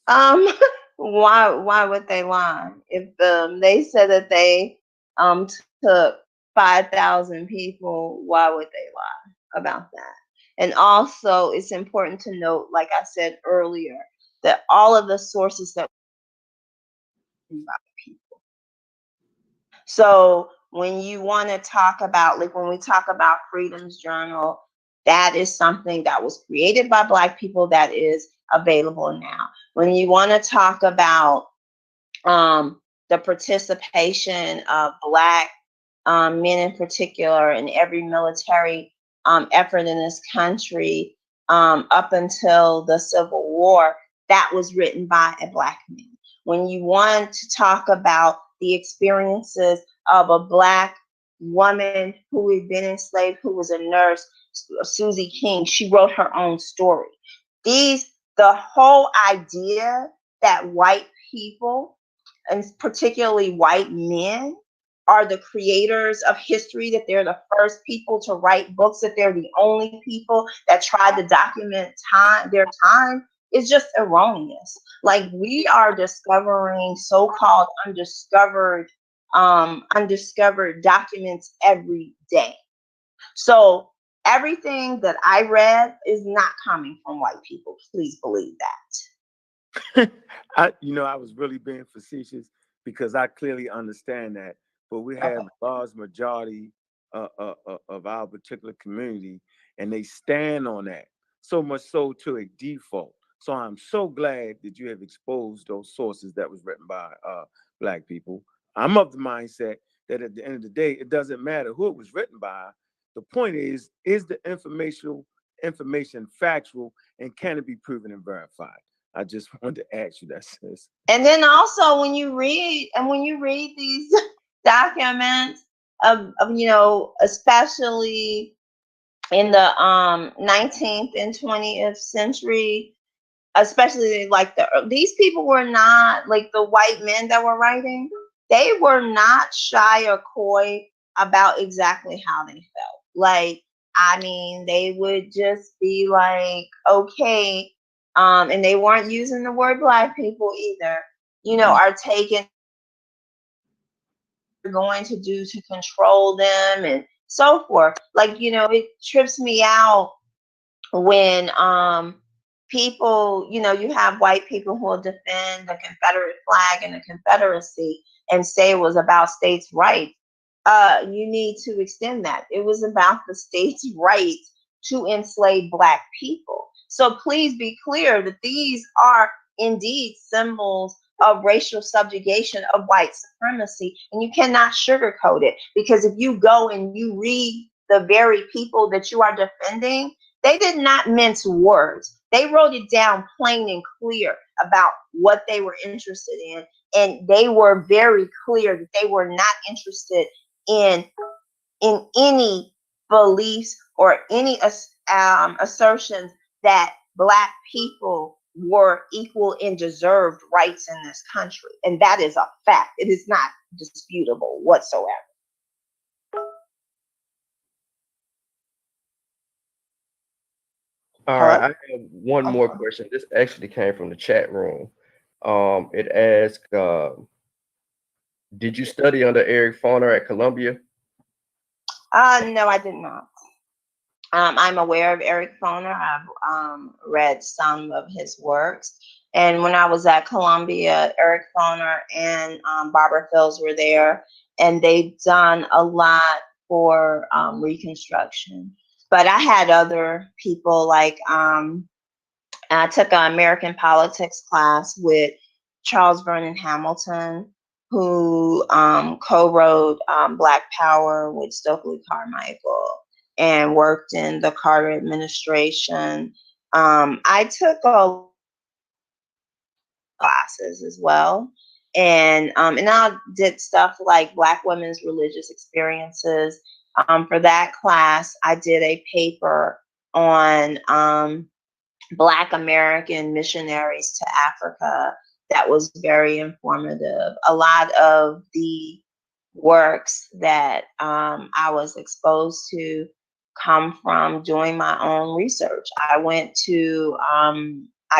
Why would they lie? If they said that they took 5,000 people, why would they lie about that? And also, it's important to note, like I said earlier, that all of the sources that people. So when you want to talk about, like when we talk about Freedom's Journal, that is something that was created by Black people that is available now. When you want to talk about the participation of Black men in particular in every military effort in this country up until the Civil War, that was written by a Black man. When you want to talk about the experiences of a Black woman who had been enslaved, who was a nurse, Susie King, she wrote her own story. The whole idea that white people, and particularly white men, are the creators of history, that they're the first people to write books, that they're the only people that tried to document their time, is just erroneous. Like, we are discovering so-called undiscovered documents every day. So everything that I read is not coming from white people. Please believe that. I was really being facetious because I clearly understand that, but we have a large majority of our particular community, and they stand on that, so much so to a default. So I'm so glad that you have exposed those sources that was written by Black people. I'm of the mindset that at the end of the day, it doesn't matter who it was written by. The point is the information factual, and can it be proven and verified? I just wanted to ask you that, sis. And then also when you read these documents of especially in the 19th and 20th century, especially like these people were not, like the white men that were writing, they were not shy or coy about exactly how they felt. Like, I mean, they would just be like, okay, and they weren't using the word Black people either, are taken, going to do to control them and so forth. Like, it trips me out when people, you have white people who will defend the Confederate flag and the Confederacy and say it was about states' rights. You need to extend that. It was about the states' rights to enslave Black people. So please be clear that these are indeed symbols of racial subjugation, of white supremacy, and you cannot sugarcoat it, because if you go and you read the very people that you are defending, they did not mince words. They wrote it down plain and clear about what they were interested in, and they were very clear that they were not interested in any beliefs or any assertions that Black people were equal and deserved rights in this country. And that is a fact. It is not disputable whatsoever. All right, I have one more question. This actually came from the chat room. It asked, did you study under Eric Foner at Columbia? No, I did not. I'm aware of Eric Foner. I've read some of his works. And when I was at Columbia, Eric Foner and Barbara Fields were there, and they've done a lot for Reconstruction. But I had other people, like I took an American politics class with Charles Vernon Hamilton, who co-wrote Black Power with Stokely Carmichael. and worked in the Carter administration. I took a classes as well. And I did stuff like Black women's religious experiences. For that class, I did a paper on Black American missionaries to Africa that was very informative. A lot of the works that I was exposed to come from doing my own research. I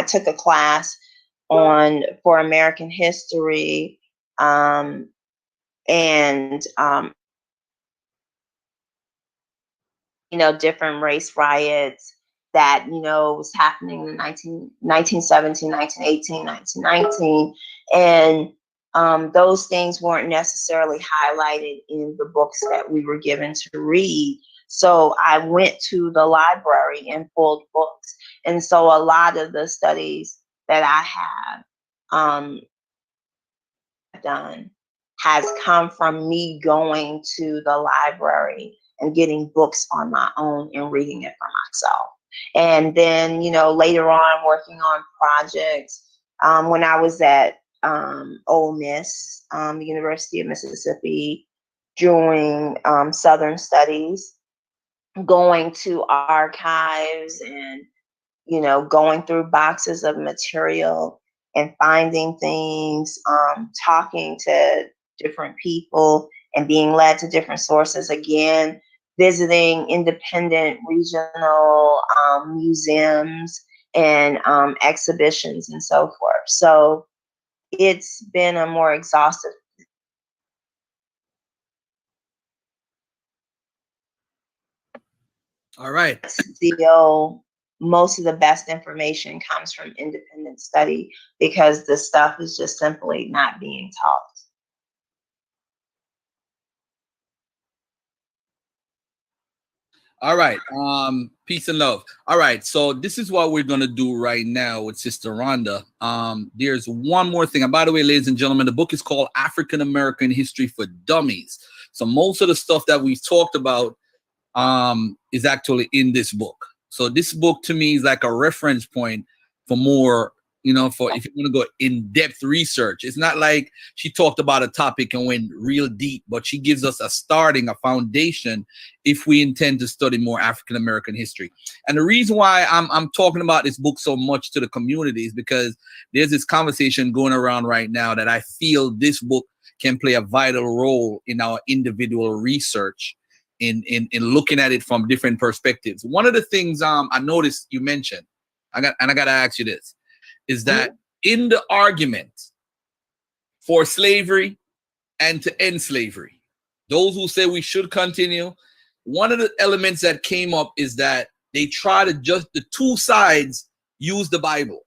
took a class for American history, and different race riots that was happening in 1917, 1918, 1919, and those things weren't necessarily highlighted in the books that we were given to read. So I went to the library and pulled books, and so a lot of the studies that I have done has come from me going to the library and getting books on my own and reading it for myself. And then, later on working on projects, when I was at Ole Miss, the University of Mississippi, doing Southern Studies, going to archives and, going through boxes of material and finding things, talking to different people and being led to different sources, again, visiting independent regional museums and exhibitions and so forth. So it's been a more exhaustive. All right. Still, most of the best information comes from independent study because the stuff is just simply not being taught. All right. Peace and love. All right. So this is what we're gonna do right now with Sister Rhonda. There's one more thing. And by the way, ladies and gentlemen, the book is called African American History for Dummies. So most of the stuff that we've talked about is actually in this book. So this book to me is like a reference point for more, for if you want to go in-depth research. It's not like she talked about a topic and went real deep, but she gives us a foundation if we intend to study more African American history. And the reason why I'm talking about this book so much to the community is because there's this conversation going around right now that I feel this book can play a vital role in our individual research in looking at it from different perspectives. One of the things I noticed you mentioned, I got to ask you this, is that in the argument for slavery and to end slavery, those who say we should continue, one of the elements that came up is that they try to just, the two sides use the Bible.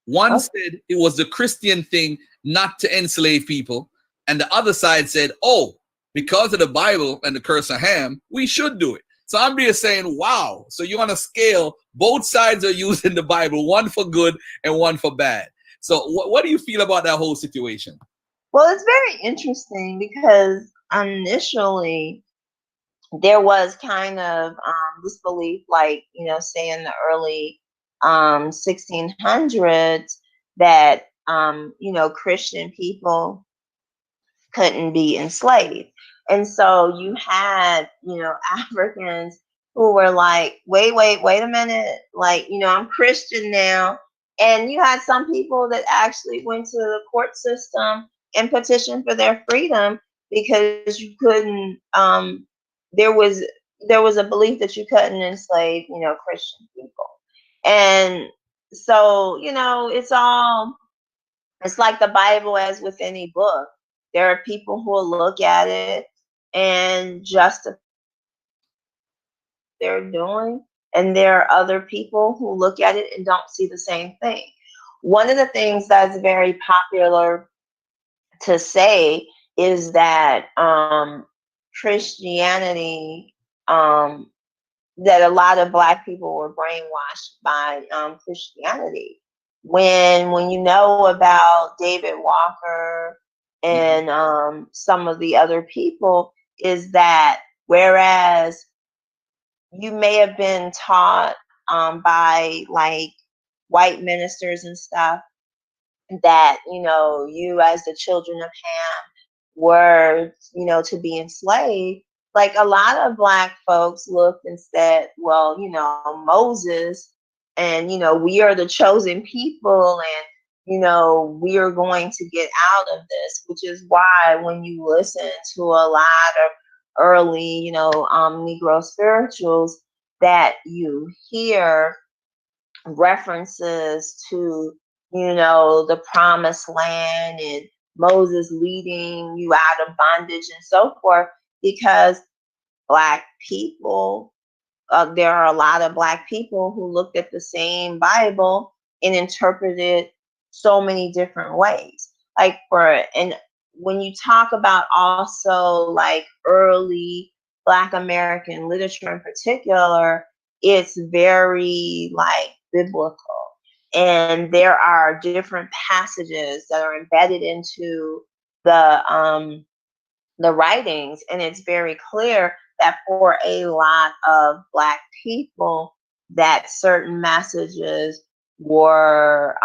One said it was the Christian thing not to enslave people, and the other side said, oh, because of the Bible and the curse of Ham, we should do it. So I'm just saying, wow. So you're on a scale, both sides are using the Bible, one for good and one for bad. So what do you feel about that whole situation? Well, it's very interesting because initially there was kind of this belief, like, say in the early 1600s that, Christian people couldn't be enslaved. And so you had, Africans who were like, wait a minute. Like, I'm Christian now. And you had some people that actually went to the court system and petitioned for their freedom because you couldn't, there was a belief that you couldn't enslave, Christian people. And so, it's like the Bible, as with any book. There are people who will look at it and justify what they're doing, and there are other people who look at it and don't see the same thing. One of the things that's very popular to say is that Christianity, that a lot of Black people were brainwashed by Christianity. When you know about David Walker and some of the other people, is that whereas you may have been taught by like white ministers and stuff that, you know, you as the children of Ham were, you know, to be enslaved. Like a lot of Black folks looked and said, well, you know, Moses, and, you know, we are the chosen people, and, you know, we are going to get out of this, which is why when you listen to a lot of early, you know, Negro spirituals, that you hear references to, you know, the promised land and Moses leading you out of bondage and so forth, because Black people, there are a lot of Black people who looked at the same Bible and interpreted it so many different ways. Like and when you talk about also like early Black American literature in particular, it's very like biblical. And there are different passages that are embedded into the writings, and it's very clear that for a lot of Black people, that certain messages were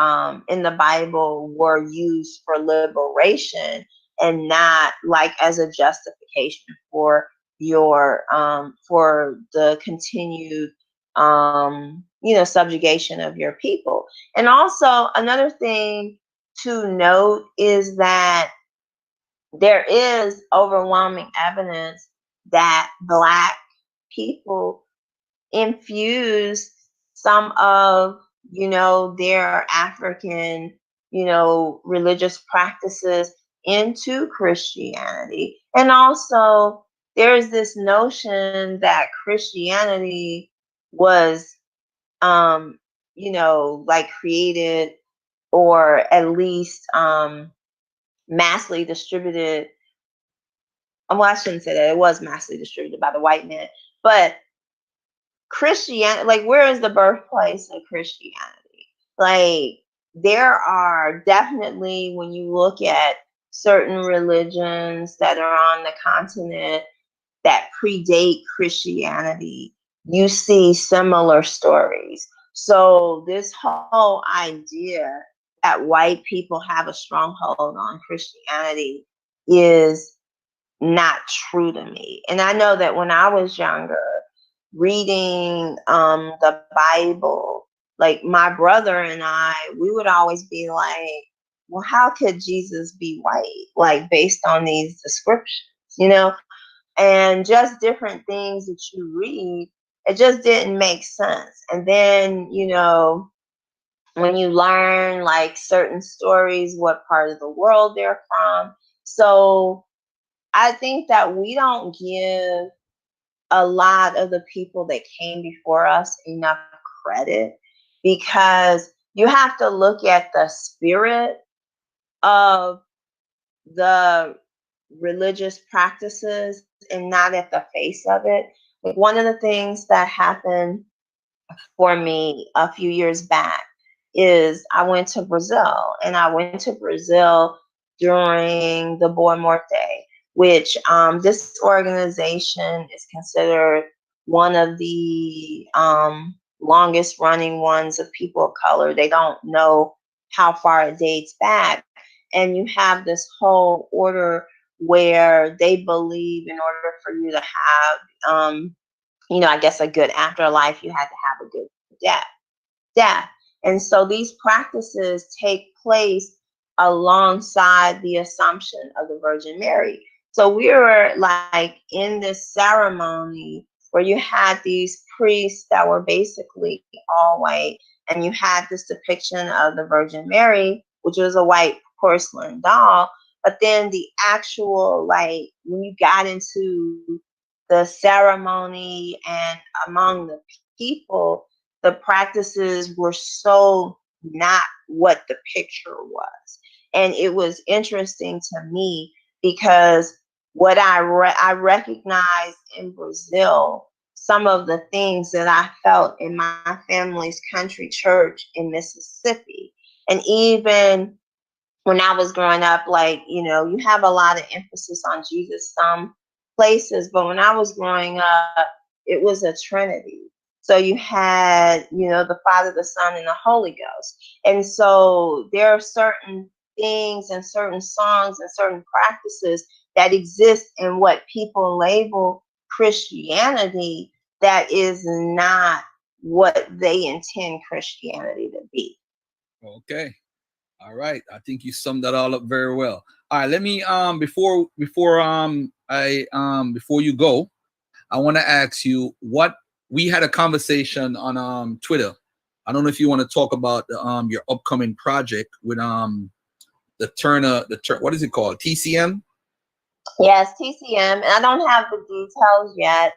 in the Bible were used for liberation and not like as a justification for your for the continued you know, subjugation of your people. And also another thing to note is that there is overwhelming evidence that Black people infused some of, you know, their African, you know, religious practices into Christianity. And also there's this notion that Christianity was, you know, like created or at least massively distributed. Well, I shouldn't say that. It was massively distributed by the white man. But Christianity, like, where is the birthplace of Christianity? Like, there are definitely, when you look at certain religions that are on the continent that predate Christianity, you see similar stories. So this whole idea that white people have a stronghold on Christianity is not true to me. And I know that when I was younger, reading the Bible, like my brother and I, we would always be like, well, how could Jesus be white? Like based on these descriptions, you know? And just different things that you read, it just didn't make sense. And then, you know, when you learn like certain stories, what part of the world they're from. So I think that we don't give a lot of the people that came before us enough credit, because you have to look at the spirit of the religious practices and not at the face of it. Like one of the things that happened for me a few years back is I went to Brazil, and I went to Brazil during the Boa Morte, which this organization is considered one of the longest running ones of people of color. They don't know how far it dates back. And you have this whole order where they believe in order for you to have you know, I guess a good afterlife, you had to have a good death. And so these practices take place alongside the Assumption of the Virgin Mary. So we were like in this ceremony where you had these priests that were basically all white, and you had this depiction of the Virgin Mary, which was a white porcelain doll. But then the actual, like, when you got into the ceremony and among the people, the practices were so not what the picture was. And it was interesting to me because what I recognized in Brazil, some of the things that I felt in my family's country church in Mississippi. And even when I was growing up, like, you know, you have a lot of emphasis on Jesus some places, but when I was growing up, it was a trinity. So you had, you know, the Father, the Son, and the Holy Ghost. And so there are certain things and certain songs and certain practices that exist in what people label Christianity that is not what they intend Christianity to be. Okay. All right. I think you summed that all up very well. All right. Let me before you go, I want to ask you what we had a conversation on Twitter. I don't know if you want to talk about your upcoming project with what is it called? TCM? Yes, TCM. And I don't have the details yet,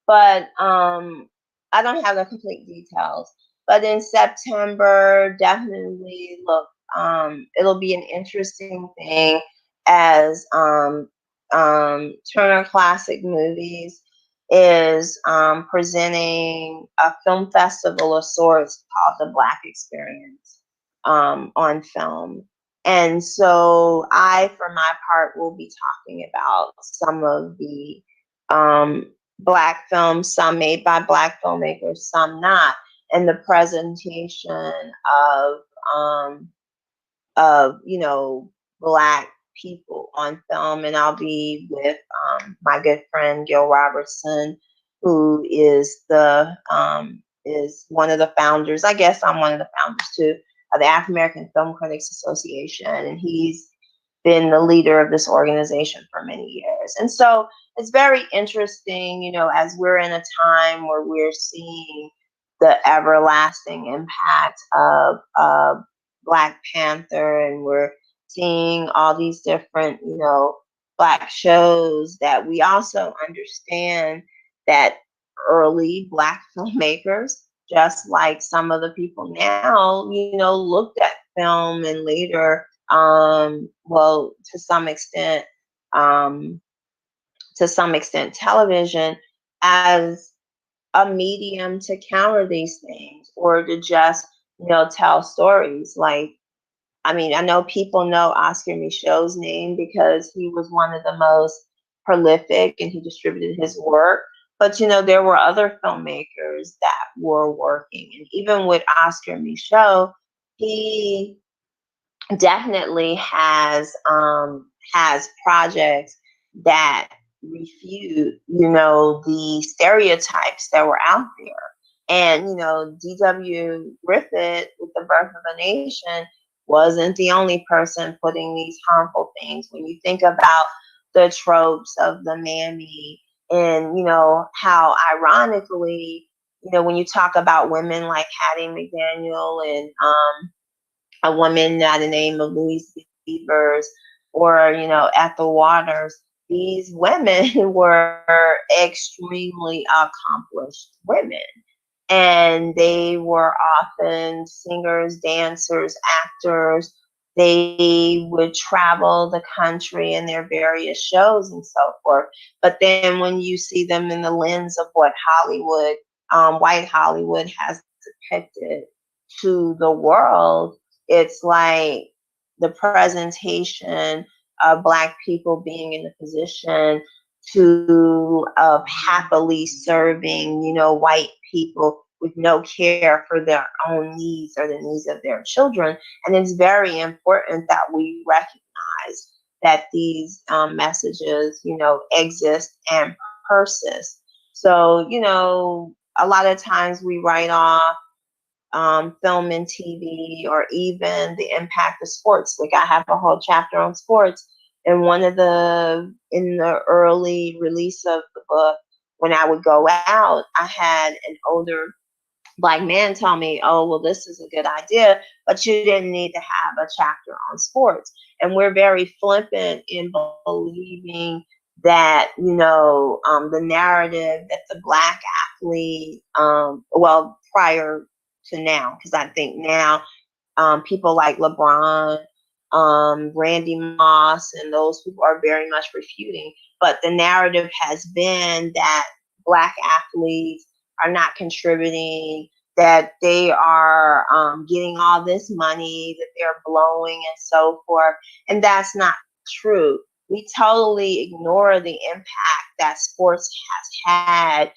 but I don't have the complete details. But in September, definitely look, it'll be an interesting thing as Turner Classic Movies is presenting a film festival of sorts called the Black Experience on film. And so I, for my part, will be talking about some of the Black films, some made by Black filmmakers, some not, and the presentation of you know, Black people on film. And I'll be with my good friend Gil Robertson, who is one of the founders. I guess I'm one of the founders too of the African American Film Critics Association, and he's been the leader of this organization for many years. And so it's very interesting, you know, as we're in a time where we're seeing the everlasting impact of Black Panther, and we're seeing all these different, you know, Black shows, that we also understand that early Black filmmakers, just like some of the people now, you know, looked at film and later, well, to some extent television as a medium to counter these things, or to just, you know, tell stories. Like, I mean, I know people know Oscar Michaud's name because he was one of the most prolific and he distributed his work. But, you know, there were other filmmakers that were working. And even with Oscar Michaud, he definitely has projects that refute, you know, the stereotypes that were out there. And, you know, D.W. Griffith with The Birth of a Nation wasn't the only person putting these harmful things. When you think about the tropes of the mammy, and, you know, how ironically, you know, when you talk about women like Hattie McDaniel and a woman by the name of Louise Beavers, or, you know, Ethel Waters, these women were extremely accomplished women. And they were often singers, dancers, actors. They would travel the country in their various shows and so forth. But then when you see them in the lens of what Hollywood, white Hollywood has depicted to the world, it's like the presentation of Black people being in a position of happily serving, you know, white people with no care for their own needs or the needs of their children. And it's very important that we recognize that these messages, you know, exist and persist. So, you know, a lot of times we write off film and TV, or even the impact of sports. Like, I have a whole chapter on sports. And in the early release of the book, when I would go out, I had an older Black man tell me, oh, well, this is a good idea, but you didn't need to have a chapter on sports. And we're very flippant in believing that, you know, the narrative that the Black athlete, well, prior to now, because I think now people like LeBron, Randy Moss, and those who are very much refuting. But the narrative has been that Black athletes are not contributing, that they are getting all this money, that they're blowing and so forth. And that's not true. We totally ignore the impact that sports has had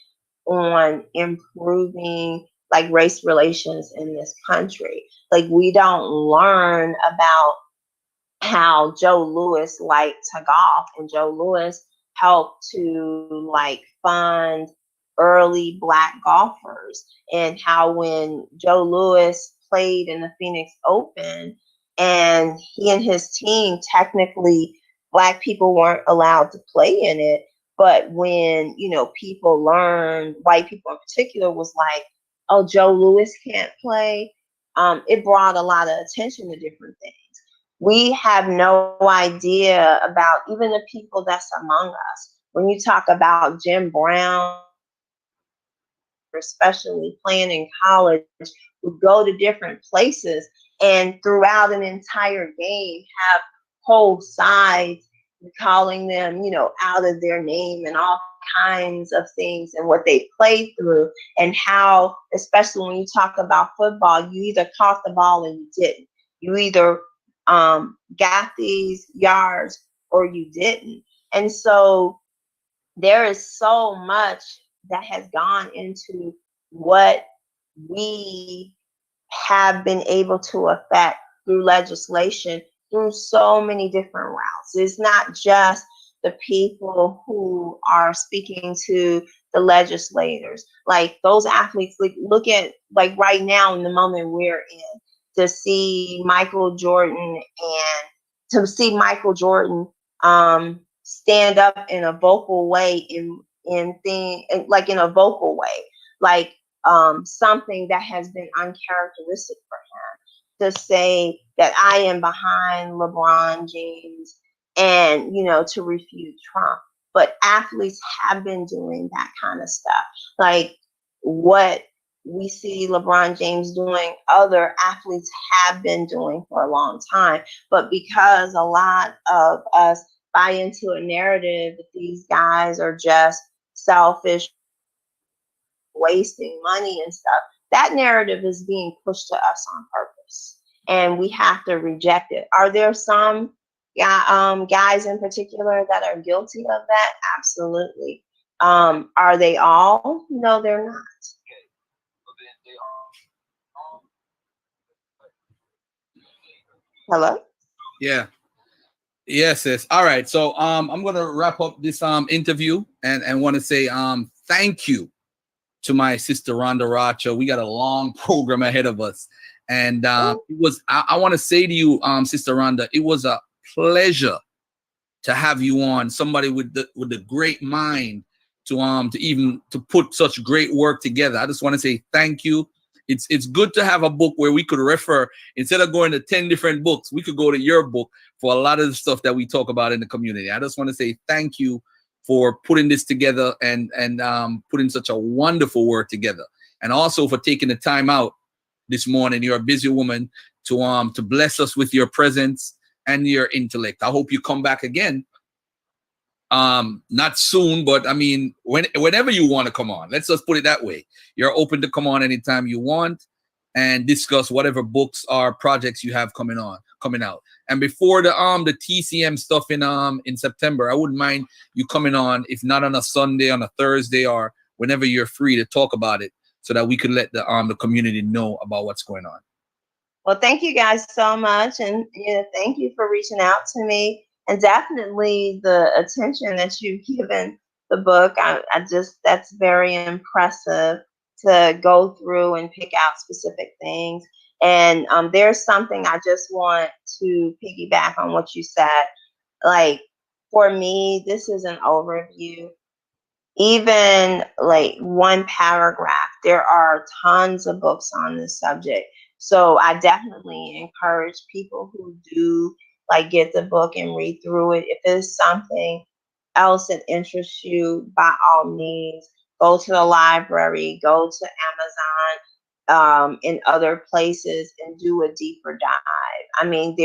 on improving like race relations in this country. Like we don't learn about how Joe Louis liked to golf, and Joe Louis helped to like fund early Black golfers, and how when Joe Louis played in the Phoenix Open and he and his team, technically Black people weren't allowed to play in it, but when, you know, people learned, white people in particular was like, oh, Joe Louis can't play, it brought a lot of attention to different things. We have no idea about even the people that's among us. When you talk about Jim Brown, especially playing in college, would go to different places and throughout an entire game have whole sides calling them, you know, out of their name and all kinds of things and what they played through, and how, especially when you talk about football, you either caught the ball and you didn't. You either got these yards or you didn't. And so there is so much that has gone into what we have been able to affect through legislation through so many different routes. It's not just the people who are speaking to the legislators. Like those athletes, like look at like right now in the moment we're in, to see Michael Jordan stand up in a vocal way in a vocal way, like something that has been uncharacteristic for him, to say that I am behind LeBron James and, you know, to refute Trump. But athletes have been doing that kind of stuff. Like what we see LeBron James doing, other athletes have been doing for a long time. But because a lot of us buy into a narrative that these guys are just selfish, wasting money and stuff, that narrative is being pushed to us on purpose, and we have to reject it. Are there some guys in particular that are guilty of that? Absolutely. Are they all? No, they're not. Hello? Yeah. Yes, sis. All right. So I'm gonna wrap up this interview and want to say thank you to my sister Ronda Racha. We got a long program ahead of us. And it was I want to say to you, Sister Ronda, it was a pleasure to have you on, somebody with the great mind to put such great work together. I just want to say thank you. It's good to have a book where we could refer, instead of going to 10 different books, we could go to your book for a lot of the stuff that we talk about in the community. I just want to say thank you for putting this together and putting such a wonderful work together, and also for taking the time out this morning. You're a busy woman to bless us with your presence and your intellect. I hope you come back again. Not soon, but I mean, whenever you want to come on, let's just put it that way. You're open to come on anytime you want and discuss whatever books or projects you have coming out. And before the TCM stuff in September, I wouldn't mind you coming on, if not on a Sunday, on a Thursday, or whenever you're free to talk about it, so that we could let the community know about what's going on. Well, thank you guys so much, and thank you for reaching out to me, and definitely the attention that you've given the book. I just, that's very impressive to go through and pick out specific things. And there's something I just want to piggyback on what you said. Like, for me, this is an overview. Even like one paragraph, there are tons of books on this subject. So I definitely encourage people who do like get the book and read through it. If it's something else that interests you, by all means, go to the library, go to Amazon, in other places, and do a deeper dive. I mean,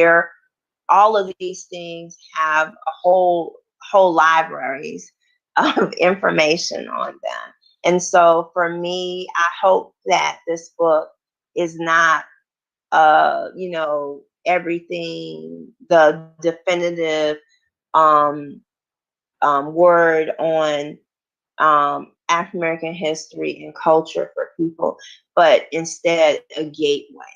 all of these things have a whole libraries of information on them. And so for me, I hope that this book is not everything, the definitive word on African American history and culture for people, but instead a gateway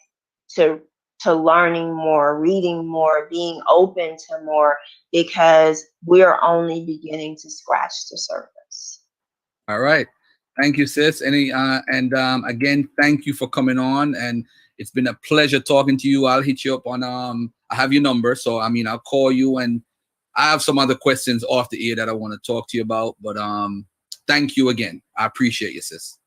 to learning more, reading more, being open to more, because we're only beginning to scratch the surface. All right. Thank you, sis. Again, thank you for coming on. And it's been a pleasure talking to you. I'll hit you up on I have your number. So I mean, I'll call you, and I have some other questions off the air that I want to talk to you about. But thank you again. I appreciate you, sis.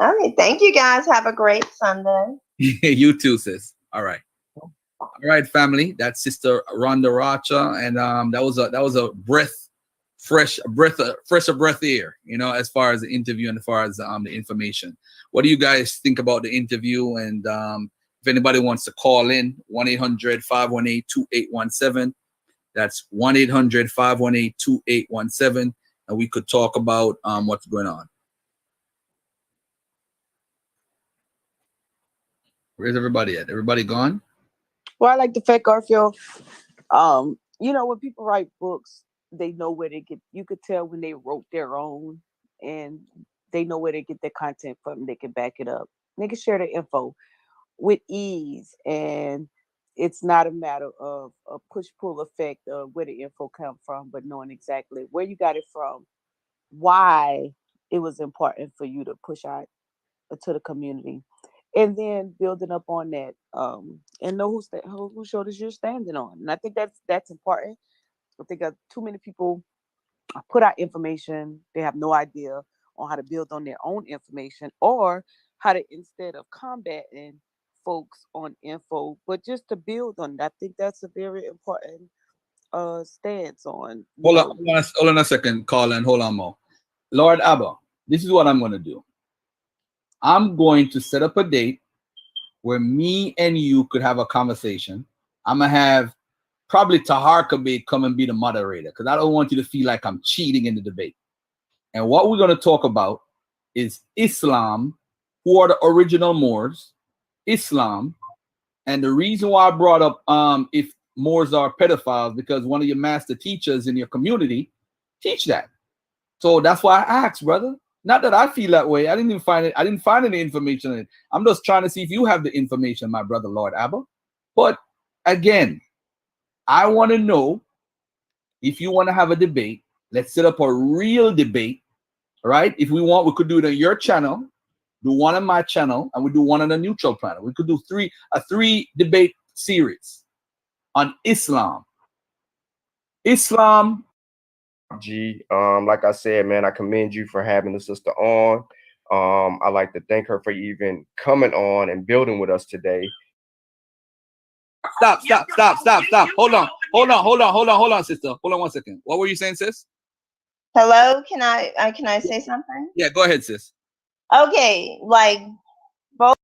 All right. Thank you guys. Have a great Sunday. You too, sis. All right. All right, family. That's Sister Ronda Racha, and that was a fresh breath of air, you know, as far as the interview and as far as the information. What do you guys think about the interview? And if anybody wants to call in, 1-800-518-2817. That's 1-800-518-2817, and we could talk about what's going on. Where's everybody at? Everybody gone? Well, I like the fact, Garfield. You know, when people write books, they know where they get. You could tell when they wrote their own, and they know where they get their content from. They can back it up. They can share the info with ease, and it's not a matter of a push-pull effect of where the info come from, but knowing exactly where you got it from, why it was important for you to push out to the community, and then building up on that, and know whose shoulders you're standing on. And I think that's important. I think too many people put out information, they have no idea on how to build on their own information, or how to, instead of combating folks on info, but just to build on it. I think that's a very important stance on. Hold on a second, Colin. Hold on, Mo. Lord Abba, this is what I'm going to do. I'm going to set up a date where me and you could have a conversation. I'm going to have probably Tahar Kabir come and be the moderator, because I don't want you to feel like I'm cheating in the debate. And what we're going to talk about is Islam, who are the original Moors, Islam. And the reason why I brought up if Moors are pedophiles, because one of your master teachers in your community teach that. So that's why I asked, brother. Not that I feel that way. I didn't find any information in it. I'm just trying to see if you have the information, my brother, Lord Abba. But again, I want to know if you want to have a debate. Let's set up a real debate, right? If we want, we could do it on your channel, do one on my channel, and we do one on the neutral planet. We could do a three debate series on Islam. Like I said, man, I commend you for having the sister on. I like to thank her for even coming on and building with us today. Stop. Hold on, sister. Hold on 1 second. What were you saying, sis? Hello, can I say something? Yeah, go ahead, sis. Okay, like both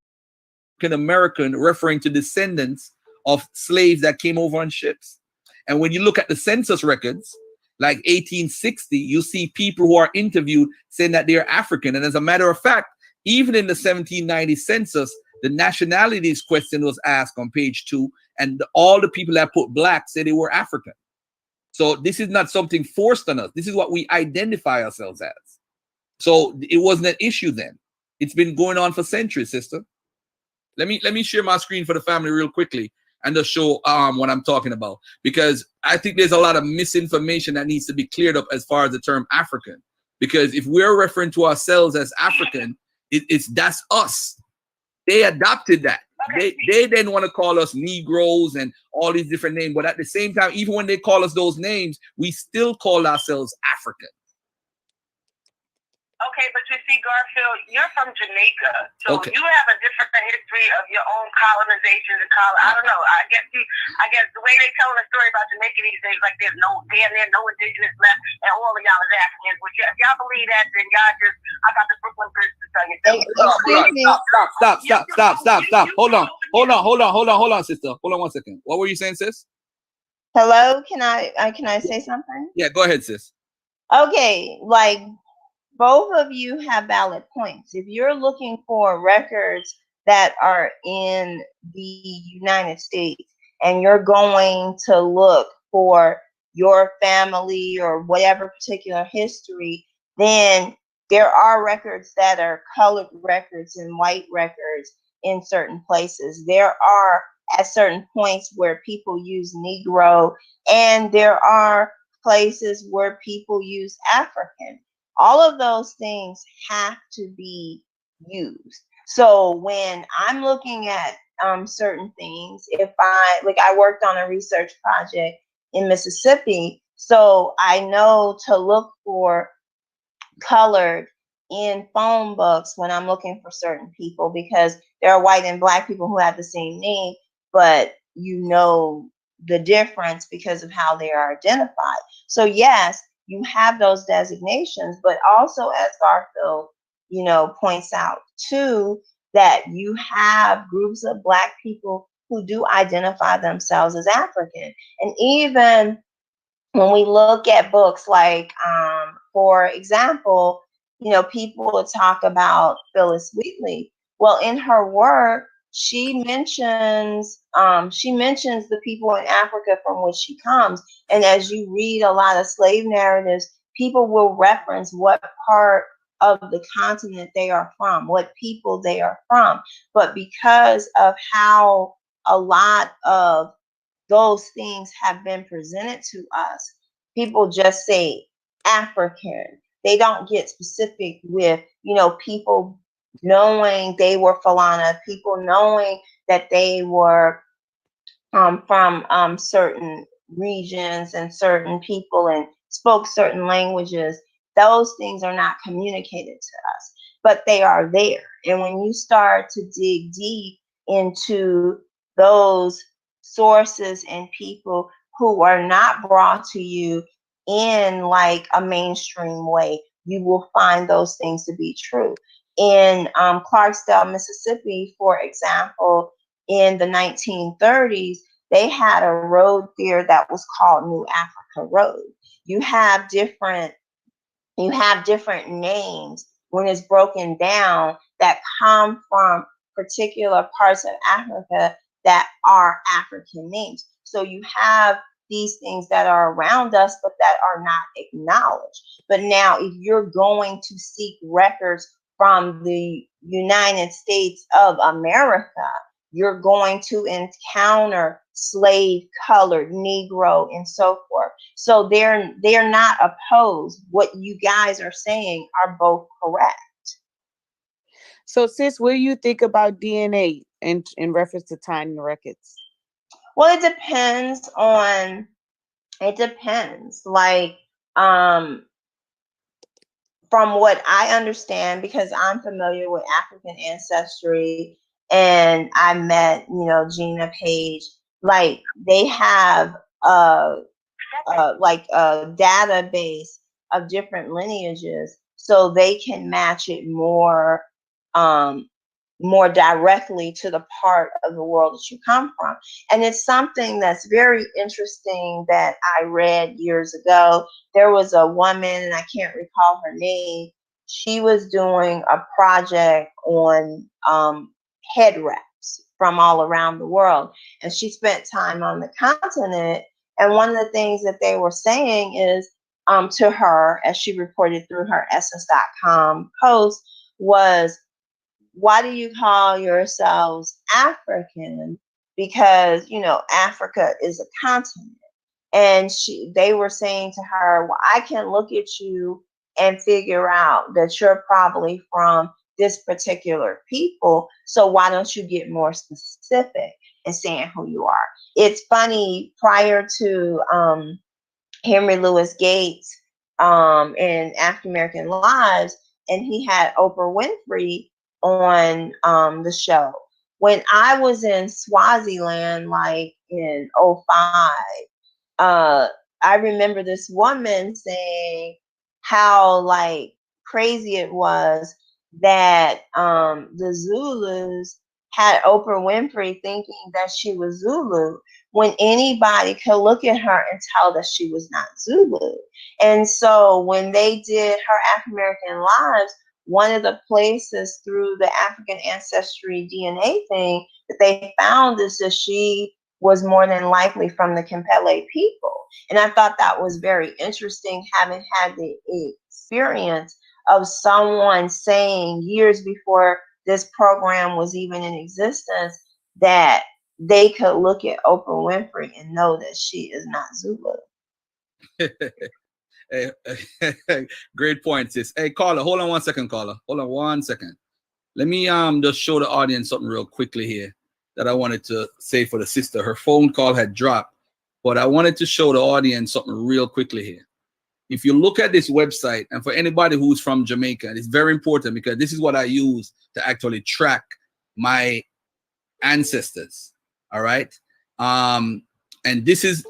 American, referring to descendants of slaves that came over on ships. And when you look at the census records, like 1860, you see people who are interviewed saying that they're African. And as a matter of fact, even in the 1790 census, the nationalities question was asked on page 2, and all the people that put black said they were African. So this is not something forced on us. This is what we identify ourselves as. So it wasn't an issue then. It's been going on for centuries, sister. Let me share my screen for the family real quickly and just show what I'm talking about, because I think there's a lot of misinformation that needs to be cleared up as far as the term African. Because if we're referring to ourselves as African, that's us. They adopted that. They didn't want to call us Negroes and all these different names, but at the same time, even when they call us those names, we still call ourselves African. Okay, but you see, Garfield, you're from Jamaica, so okay. You have a different history of your own colonization. I don't know. I guess the way they telling the story about Jamaica these days, like there's no indigenous left, and all of y'all is Africans. Which if y'all believe that, then y'all just I got the Brooklyn Bridge to tell you. Stop. Hold on, sister. Hold on 1 second. What were you saying, sis? Hello, can I say something? Yeah, go ahead, sis. Okay, like both of you have valid points. If you're looking for records that are in the United States and you're going to look for your family or whatever particular history, then there are records that are colored records and white records in certain places. There are at certain points where people use Negro, and there are places where people use African. All of those things have to be used. So when I'm looking at certain things, if I worked on a research project in Mississippi, so I know to look for colored in phone books when I'm looking for certain people, because there are white and black people who have the same name, but you know the difference because of how they are identified. So yes, you have those designations, but also, as Garfield, points out too, that you have groups of black people who do identify themselves as African. And even when we look at books like, for example, people talk about Phyllis Wheatley. Well, in her work, she mentions the people in Africa from which she comes. And as you read a lot of slave narratives, people will reference what part of the continent they are from, what people they are from. But because of how a lot of those things have been presented to us, people just say African. They don't get specific with, people knowing they were Falana, people knowing that they were from certain regions and certain people and spoke certain languages. Those things are not communicated to us, but they are there. And when you start to dig deep into those sources and people who are not brought to you in like a mainstream way, you will find those things to be true. In Clarksdale, Mississippi, for example, in the 1930s, they had a road there that was called New Africa Road. You have different names when it's broken down that come from particular parts of Africa that are African names. So you have these things that are around us, but that are not acknowledged. But now, if you're going to seek records from the United States of America, you're going to encounter slave, colored, Negro, and so forth. So they're not opposed. What you guys are saying are both correct. So, sis, what do you think about DNA in reference to Tiny Records? Well, it depends. Like, from what I understand, because I'm familiar with African ancestry, and I met, Gina Page, like they have like a database of different lineages, so they can match it more directly to the part of the world that you come from. And it's something that's very interesting that I read years ago. There was a woman, and I can't recall her name. She was doing a project on head wraps from all around the world. And she spent time on the continent. And one of the things that they were saying is to her, as she reported through her Essence.com post, was, why do you call yourselves African? Because, Africa is a continent. And they were saying to her, well, I can look at you and figure out that you're probably from this particular people. So why don't you get more specific in saying who you are? It's funny, prior to Henry Louis Gates in African American Lives, and he had Oprah Winfrey on the show. When I was in Swaziland, like in 2005, I remember this woman saying how like crazy it was that the Zulus had Oprah Winfrey thinking that she was Zulu, when anybody could look at her and tell that she was not Zulu. And so when they did her African American Lives, one of the places through the African ancestry DNA thing that they found is that she was more than likely from the Kempele people. And I thought that was very interesting, having had the experience of someone saying years before this program was even in existence that they could look at Oprah Winfrey and know that she is not Zulu. Hey, great point, sis. Hey, caller, hold on 1 second, caller. Hold on 1 second. Let me just show the audience something real quickly here that I wanted to say for the sister. Her phone call had dropped, but I wanted to show the audience something real quickly here. If you look at this website, and for anybody who's from Jamaica, it's very important because this is what I use to actually track my ancestors. All right. And this is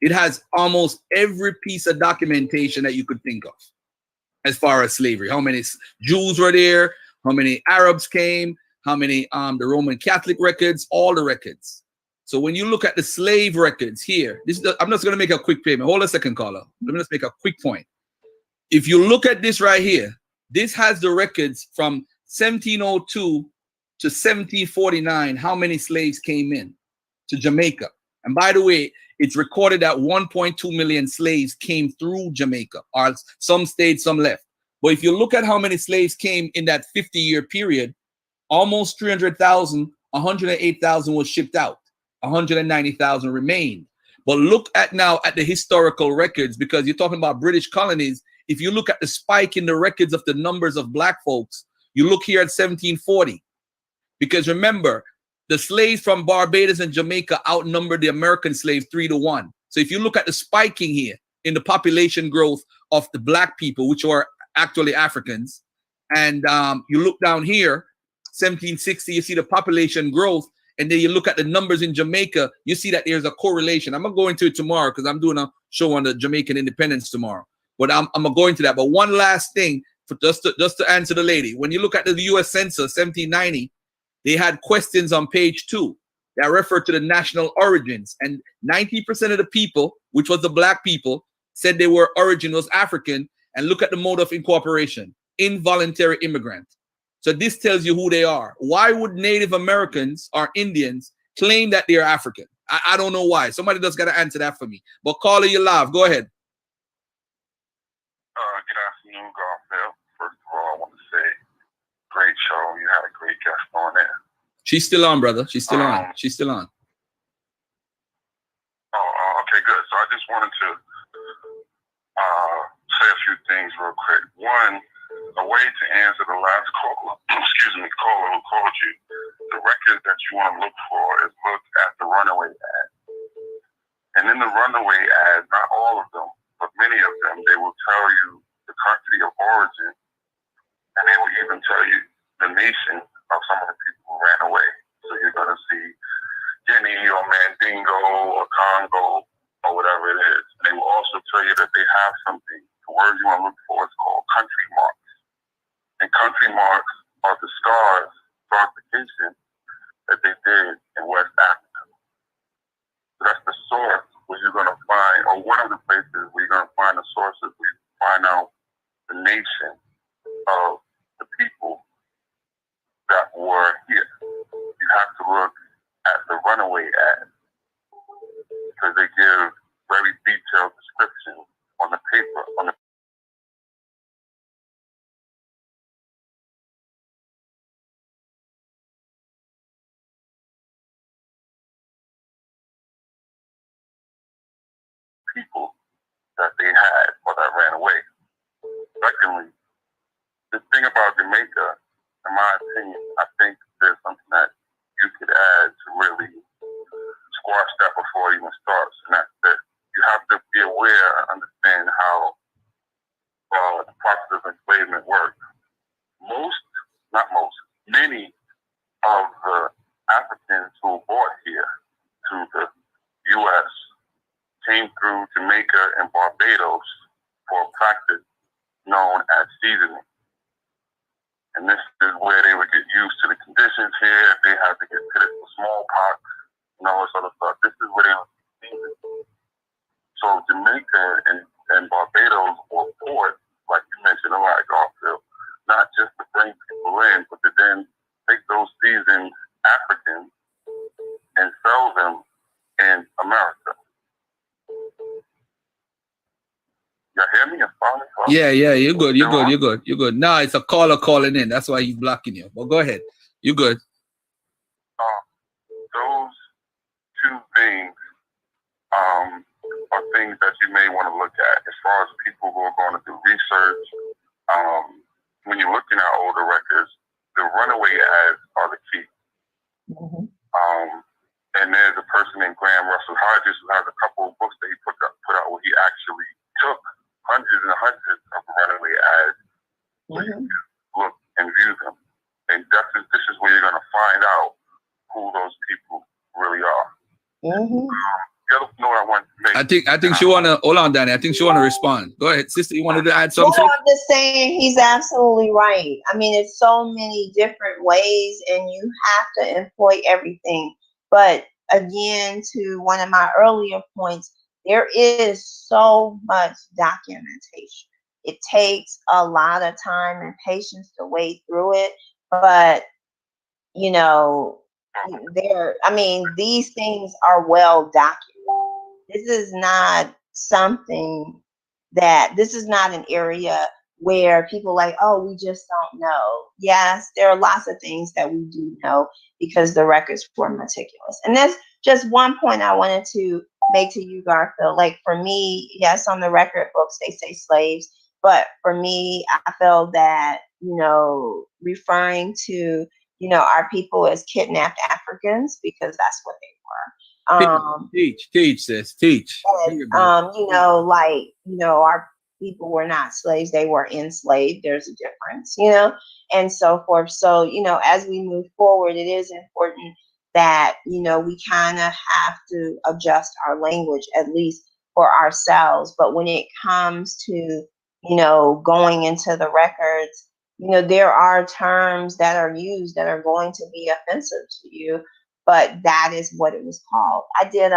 it has almost every piece of documentation that you could think of as far as slavery. How many Jews were there, how many Arabs came, how many the Roman Catholic records, all the records. So when you look at the slave records here, I'm just going to make a quick payment. Hold a second, caller. Let me just make a quick point. If you look at this right here, this has the records from 1702 to 1749, how many slaves came in to Jamaica. And by the way, it's recorded that 1.2 million slaves came through Jamaica, or some stayed, some left. But if you look at how many slaves came in that 50-year period, almost 300,000, 108,000 was shipped out. 190,000 remained. But look at now at the historical records, because you're talking about British colonies. If you look at the spike in the records of the numbers of black folks, you look here at 1740. Because remember, the slaves from Barbados and Jamaica outnumbered the American slaves 3-1. So if you look at the spiking here in the population growth of the black people, which are actually Africans, and you look down here, 1760, you see the population growth. And then you look at the numbers in Jamaica, you see that there's a correlation. I'm going to go into it tomorrow because I'm doing a show on the Jamaican independence tomorrow. But I'm going to go into that. But one last thing, for just to answer the lady. When you look at the U.S. Census, 1790, they had questions on page 2 that refer to the national origins. And 90% of the people, which was the black people, said their origin was African. And look at the mode of incorporation, involuntary immigrant. So this tells you who they are. Why would Native Americans or Indians claim that they're African? I don't know why. Somebody just got to answer that for me. But caller, you live. Go ahead. Good afternoon, Garfield. First of all, I want to say, great show. You had a great guest on there. She's still on, brother. She's still on. She's still on. Okay, good. So I just wanted to say a few things real quick. One, a way to answer the last caller, caller who called you, the record that you want to look for is look at the runaway ad. And in the runaway ad, not all of them, but many of them, they will tell you the country of origin, and they will even tell you the nation of some of the people who ran away. So you're going to see Guinea or Mandingo or Congo or whatever it is. And they will also tell you that they have something, the word you want to look for is called country marks. And country marks are the scarification that they did in West Africa. So that's the source where you're going to find, or one of the places where you're going to find the sources where you find out the nation of the people that were here. You have to look at the runaway ad because they give very detailed descriptions on the paper, on the people that they had or that ran away. Secondly, the thing about Jamaica, in my opinion, I think there's something that you could add to really squash that before it even starts, and that's that you have to be aware and understand how the process of enslavement works. Many of the Africans who were brought here to the U.S. came through Jamaica and Barbados for a practice known as seasoning. And this is where they would get used to the conditions here. They had to get pitted for smallpox and all this other stuff. This is where they would season. So Jamaica and Barbados were ports, like you mentioned, like Garfield, not just to bring people in, but to then take those seasoned Africans and sell them in America. Y'all hear me? hear me? I'm following. Yeah, you're good. You're good. No, it's a caller calling in. That's why he's blocking you. But go ahead. You're good. Those two things are things that you may want to look at as far as people who are going to do research. When you're looking at older records, the runaway ads are the key. And there's a person named Graham Russell Hodges who has a couple of books that he put out where he actually took hundreds and hundreds of runaway ads so you can look and view them. And this is where you're going to find out who those people really are. The other note I want to make. I think she wanna hold on, Danny. I think she wanna respond. Go ahead, sister. You wanted to add something? No, I'm just saying he's absolutely right. I mean, it's so many different ways, and you have to employ everything. But again, to one of my earlier points, there is so much documentation. It takes a lot of time and patience to wade through it, but you know, these things are well documented. This is not this is not an area where people like, oh, we just don't know. Yes, there are lots of things that we do know because the records were meticulous. And that's just one point I wanted to make to you, Garfield. Like for me, yes, on the record books, they say slaves. But for me, I felt that, referring to, our people as kidnapped Africans, because that's what they were. Teach, sis, teach. Our people were not slaves, they were enslaved. There's a difference, and so forth. So, as we move forward, it is important that, we kind of have to adjust our language, at least for ourselves. But when it comes to, going into the records, there are terms that are used that are going to be offensive to you, but that is what it was called. I did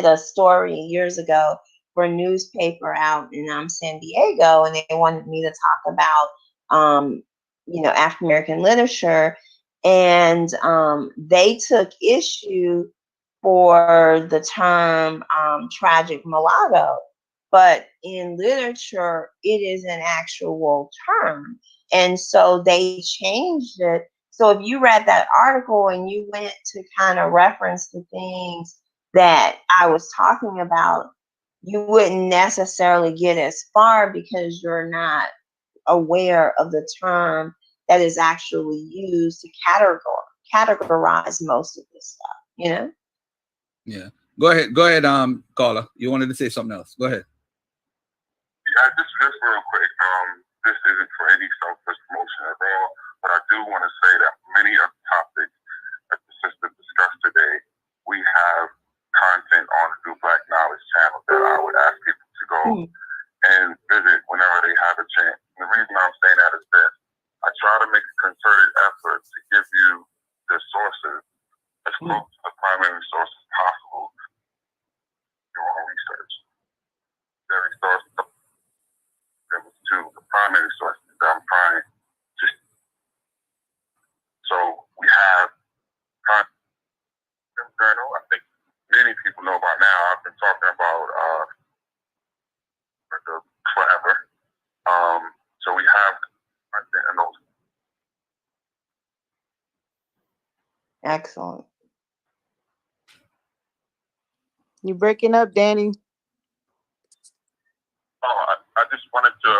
a story years ago for a newspaper out in San Diego, and they wanted me to talk about, African American literature, and they took issue for the term tragic mulatto. But in literature, it is an actual term. And so they changed it. So if you read that article and you went to kind of reference the things that I was talking about, you wouldn't necessarily get as far because you're not aware of the term that is actually used to categorize most of this stuff, Yeah. Go ahead, caller. You wanted to say something else. Go ahead. Yeah, just real quick. This isn't for any selfish promotion at all, but I do want to say that many of the topics that the sister discussed today, we have content on the New Black Knowledge channel that I would ask people to go and visit whenever they have a chance. And the reason I'm saying that is this: I try to make a concerted effort to give you the sources as close to the primary sources possible to your own research. Very sources to the primary sources that I'm trying to. So we have content journal. I think many people know about now. I've been talking about forever. So we have content in those. Excellent. You breaking up, Danny? I just wanted to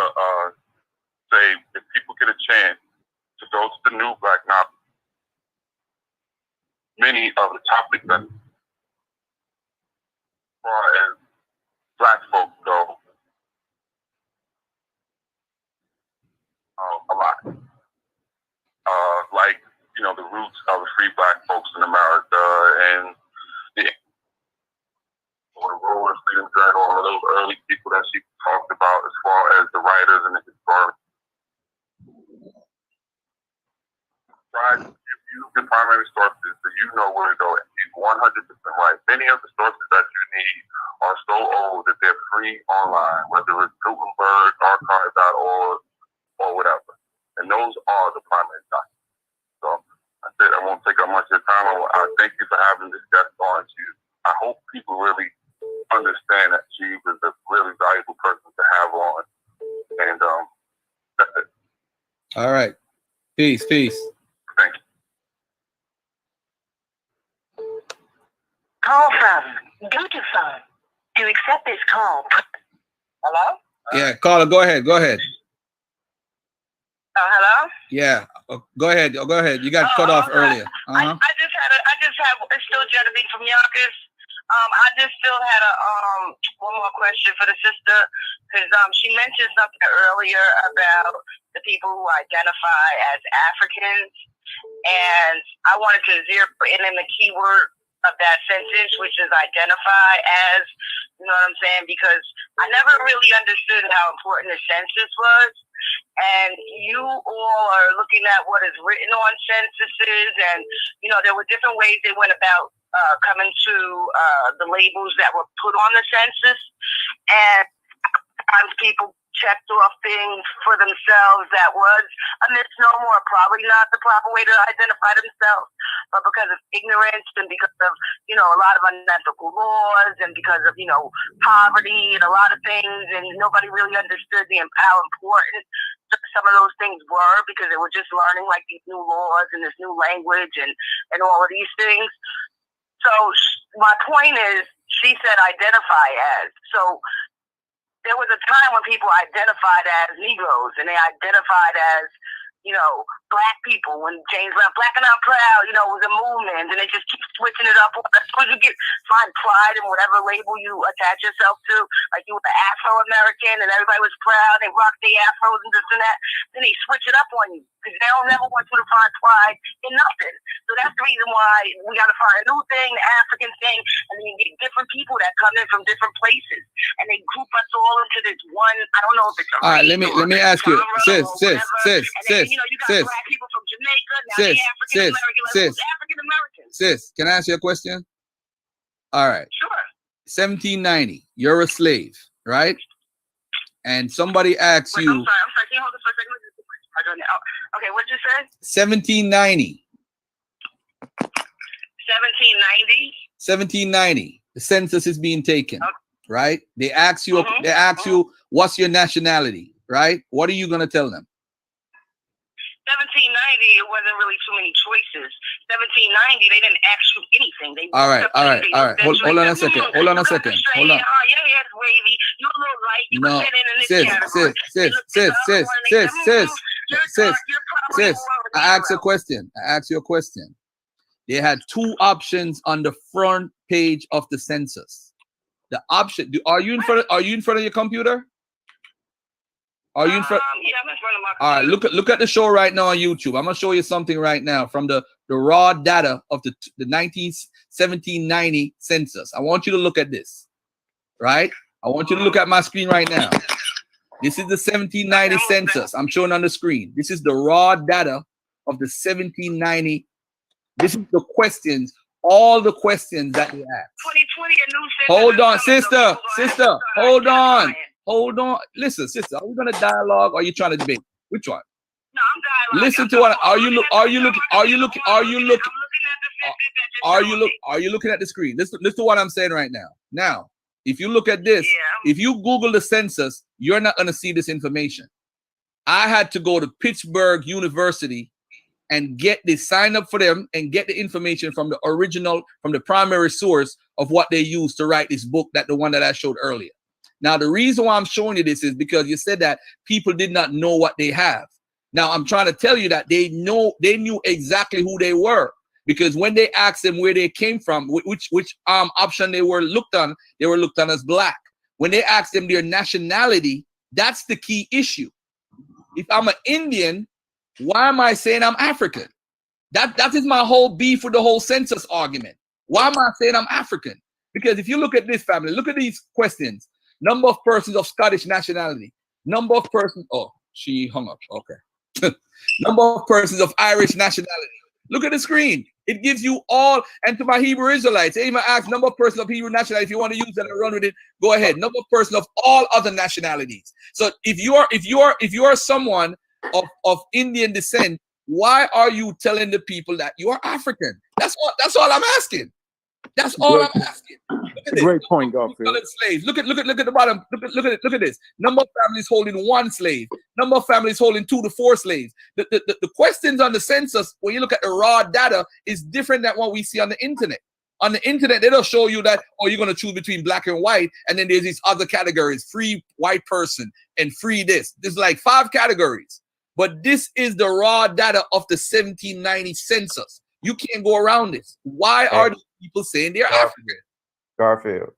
say, if people get a chance to go to the New Black Knowledge, many of the topics that, as far as Black folks go, a lot. Like, the roots of the free Black folks in America and the role of Freedom Journal, all of those early people that she talked about as far as the writers and the historians. Try to use the primary sources so you know where to go. And she's 100% right. Many of the sources that you need are so old that they're free online, whether it's Gutenberg, archive.org, or whatever. And those are the primary documents. So I said I won't take up much of your time. I thank you for having this guest on. I hope people really understand that she was a really valuable person to have on. And that's it. All right. Peace. Thank you. Call from Bluetooth phone. To accept this call. Hello? Yeah, caller, go ahead. Hello? Yeah, go ahead. You got cut off earlier. I just have it's still Genevieve from Yonkers. I just still had one more question for the sister, because she mentioned something earlier about the people who identify as Africans, and I wanted to zero in the keyword of that sentence, which is identify as, you know what I'm saying? Because I never really understood how important the census was. And you all are looking at what is written on censuses, and, you know, there were different ways they went about coming to the labels that were put on the census. And sometimes people checked off things for themselves that was a misnomer, or probably not the proper way to identify themselves, but because of ignorance and because of, you know, a lot of unethical laws and because of, you know, poverty and a lot of things, and nobody really understood how important some of those things were, because they were just learning like these new laws and this new language and all of these things. So my point is, she said identify as. So there was a time when people identified as Negroes, and they identified as, you know, Black people. When James Brown, Black and I'm Proud, you know, was a movement, and they just keep switching it up. As soon as you find pride in whatever label you attach yourself to, like you were Afro-American, and everybody was proud, they rocked the afros and this and that, then they switch it up on you, because they don't never want you to find pride in nothing. So that's the reason why we got to find a new thing, the African thing, and then you get different people that come in from different places, and they group us all into this one. I don't know if it's a All right, let me ask you, sis. You know, you got Black people from Jamaica, now they African American. Sis, can I ask you a question? All right. Sure. 1790, you're a slave, right? And somebody asks you. I'm sorry. Can you hold this for a second? Okay, what'd you say? 1790. 1790. 1790. The census is being taken, okay. Right? They ask you. They ask you, what's your nationality, right? What are you gonna tell them? 1790, it wasn't really too many choices. 1790, they didn't ask you anything. They all right. Hold on a second. Hold on a second. Hold on. Your hair's wavy. You're a little light. You no, fit in this category. Sis. I asked you a question. They had two options on the front page of the census. The option. Are you in front of your computer? Are you in front? Yeah, I'm in front of my computer. All right, look at the show right now on YouTube. I'm gonna show you something right now from the raw data of the 1790 census. I want you to look at this, right? I want you to look at my screen right now. This is the 1790 census. I'm showing on the screen. This is the raw data of the 1790. This is the questions, all the questions that they asked. 2020, a new census. Hold on, sister. Hold on. Listen, sister, are we gonna dialogue or are you trying to debate? Which one? No, I'm dialoguing. Listen to what are you looking at the screen? Listen to what I'm saying right now. Now, if you look at this, if you Google the census, you're not gonna see this information. I had to go to Pittsburgh University and sign up for them and get the information from the original, from the primary source of what they used to write this book, the one that I showed earlier. Now, the reason why I'm showing you this is because you said that people did not know what they have. Now, I'm trying to tell you that they knew exactly who they were, because when they asked them where they came from, which option they were looked on as Black. When they asked them their nationality, that's the key issue. If I'm an Indian, why am I saying I'm African? That is my whole beef with the whole census argument. Why am I saying I'm African? Because if you look at this family, look at these questions. Number of persons of Scottish nationality. Number of persons. Oh, she hung up. Okay. Number of persons of Irish nationality. Look at the screen. It gives you all. And to my Hebrew Israelites, they even ask number of persons of Hebrew nationality. If you want to use that and run with it, go ahead. Number of persons of all other nationalities. So if you are someone of Indian descent, why are you telling the people that you are African? That's all I'm asking. That's all I'm asking. It's a great point, Garfield. Slaves. Look at the bottom. Look at this. Number of families holding 1 slave. Number of families holding 2 to 4 slaves. The questions on the census, when you look at the raw data, is different than what we see on the internet. On the internet, it'll show you that, oh, you're going to choose between black and white, and then there's these other categories, free white person and free this. There's like 5 categories. But this is the raw data of the 1790 census. You can't go around this. Why are these people saying they're African? Garfield.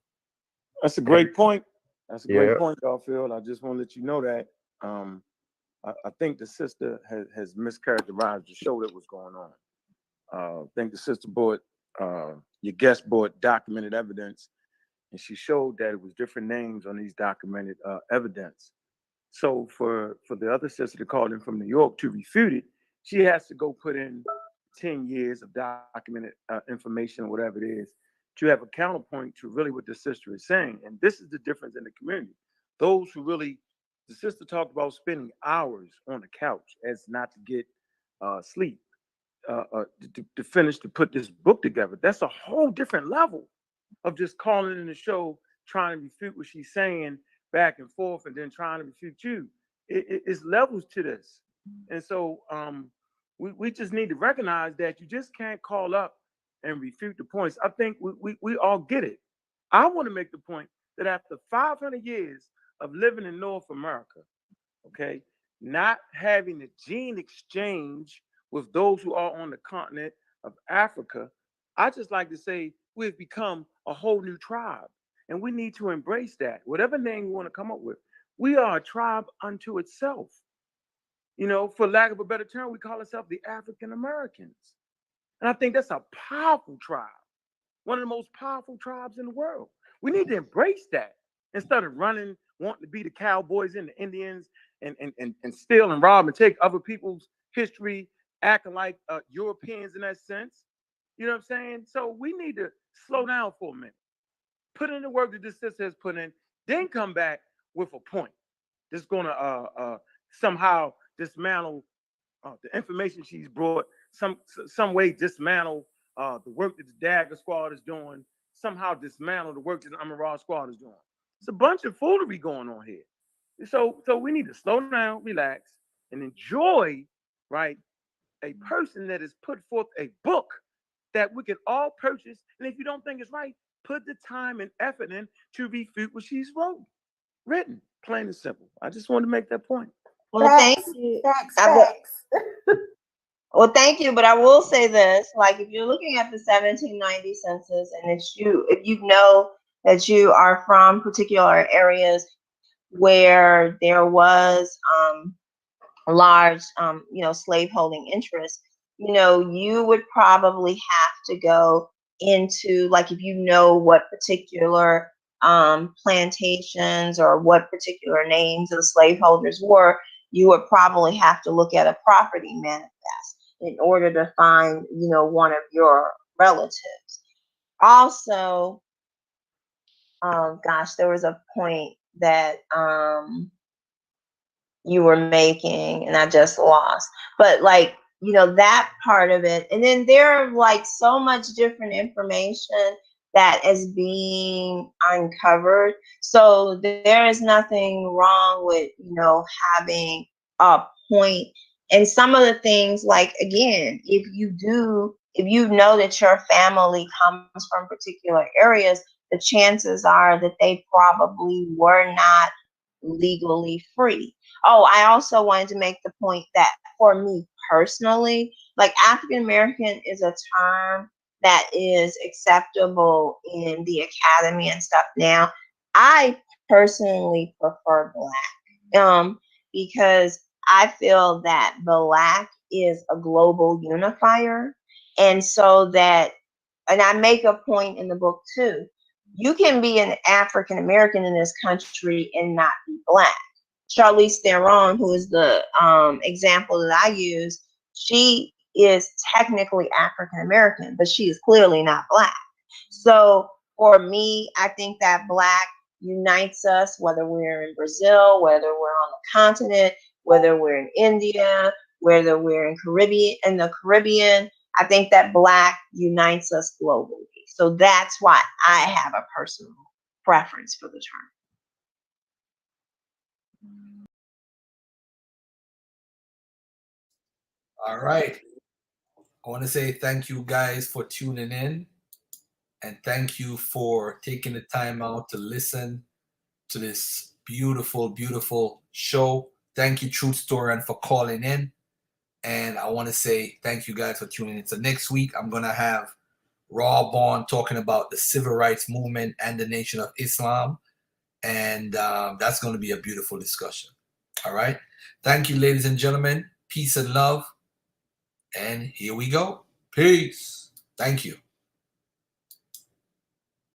That's a great point. That's a great point, Garfield. I just want to let you know that. I think the sister has mischaracterized the show that was going on. I think the sister brought, your guest brought documented evidence, and she showed that it was different names on these documented evidence. So for the other sister to call in from New York to refute it, she has to go put in 10 years of documented information or whatever it is to have a counterpoint to really what the sister is saying. And this is the difference in the community. Those who really, the sister talked about spending hours on the couch as not to get sleep, to finish, to put this book together. That's a whole different level of just calling in the show, trying to refute what she's saying back and forth, and then trying to refute you. It's levels to this. And so we just need to recognize that you just can't call up and refute the points. I think we all get it. I want to make the point that after 500 years of living in North America, okay, not having a gene exchange with those who are on the continent of Africa, I just like to say we've become a whole new tribe, and we need to embrace that. Whatever name we want to come up with, we are a tribe unto itself. You know, for lack of a better term, we call ourselves the African Americans. And I think that's a powerful tribe, one of the most powerful tribes in the world. We need to embrace that instead of running, wanting to be the cowboys and the Indians and steal and rob and take other people's history, acting like Europeans in that sense. You know what I'm saying? So we need to slow down for a minute, put in the work that this sister has put in, then come back with a point that's going to somehow dismantle the information she's brought, some way dismantle the work that the Dagger Squad is doing, somehow dismantle the work that the Amaral Squad is doing. It's a bunch of foolery going on here. So we need to slow down, relax, and enjoy, right, a person that has put forth a book that we can all purchase. And if you don't think it's right, put the time and effort in to refute what she's written, plain and simple. I just wanted to make that point. Well, thank you. Well, thank you. But I will say this: like, if you're looking at the 1790 census, and if you know that you are from particular areas where there was large, slaveholding interest, you would probably have to go into, like, if you know what particular plantations or what particular names of the slaveholders were, you would probably have to look at a property manifest in order to find, one of your relatives. Also, there was a point that you were making and I just lost. But that part of it. And then there are so much different information that is being uncovered. So there is nothing wrong with, having a point. And some of the things, again, if you know that your family comes from particular areas, the chances are that they probably were not legally free. Oh, I also wanted to make the point that for me personally, African American is a term that is acceptable in the academy and stuff now. I personally prefer Black because I feel that Black is a global unifier. And so and I make a point in the book too, you can be an African American in this country and not be Black. Charlize Theron, who is the example that I use, she is technically African American, but she is clearly not Black. So for me, I think that Black unites us, whether we're in Brazil, whether we're on the continent, whether we're in India, whether we're in the Caribbean. I think that Black unites us globally. So that's why I have a personal preference for the term. All right. I want to say thank you guys for tuning in, and thank you for taking the time out to listen to this beautiful, beautiful show. Thank you, Truthstorian, for calling in. And I want to say thank you guys for tuning in. So next week, I'm going to have Raw Bond talking about the civil rights movement and the Nation of Islam. And that's going to be a beautiful discussion. All right. Thank you, ladies and gentlemen. Peace and love. And here we go. Peace. Thank you.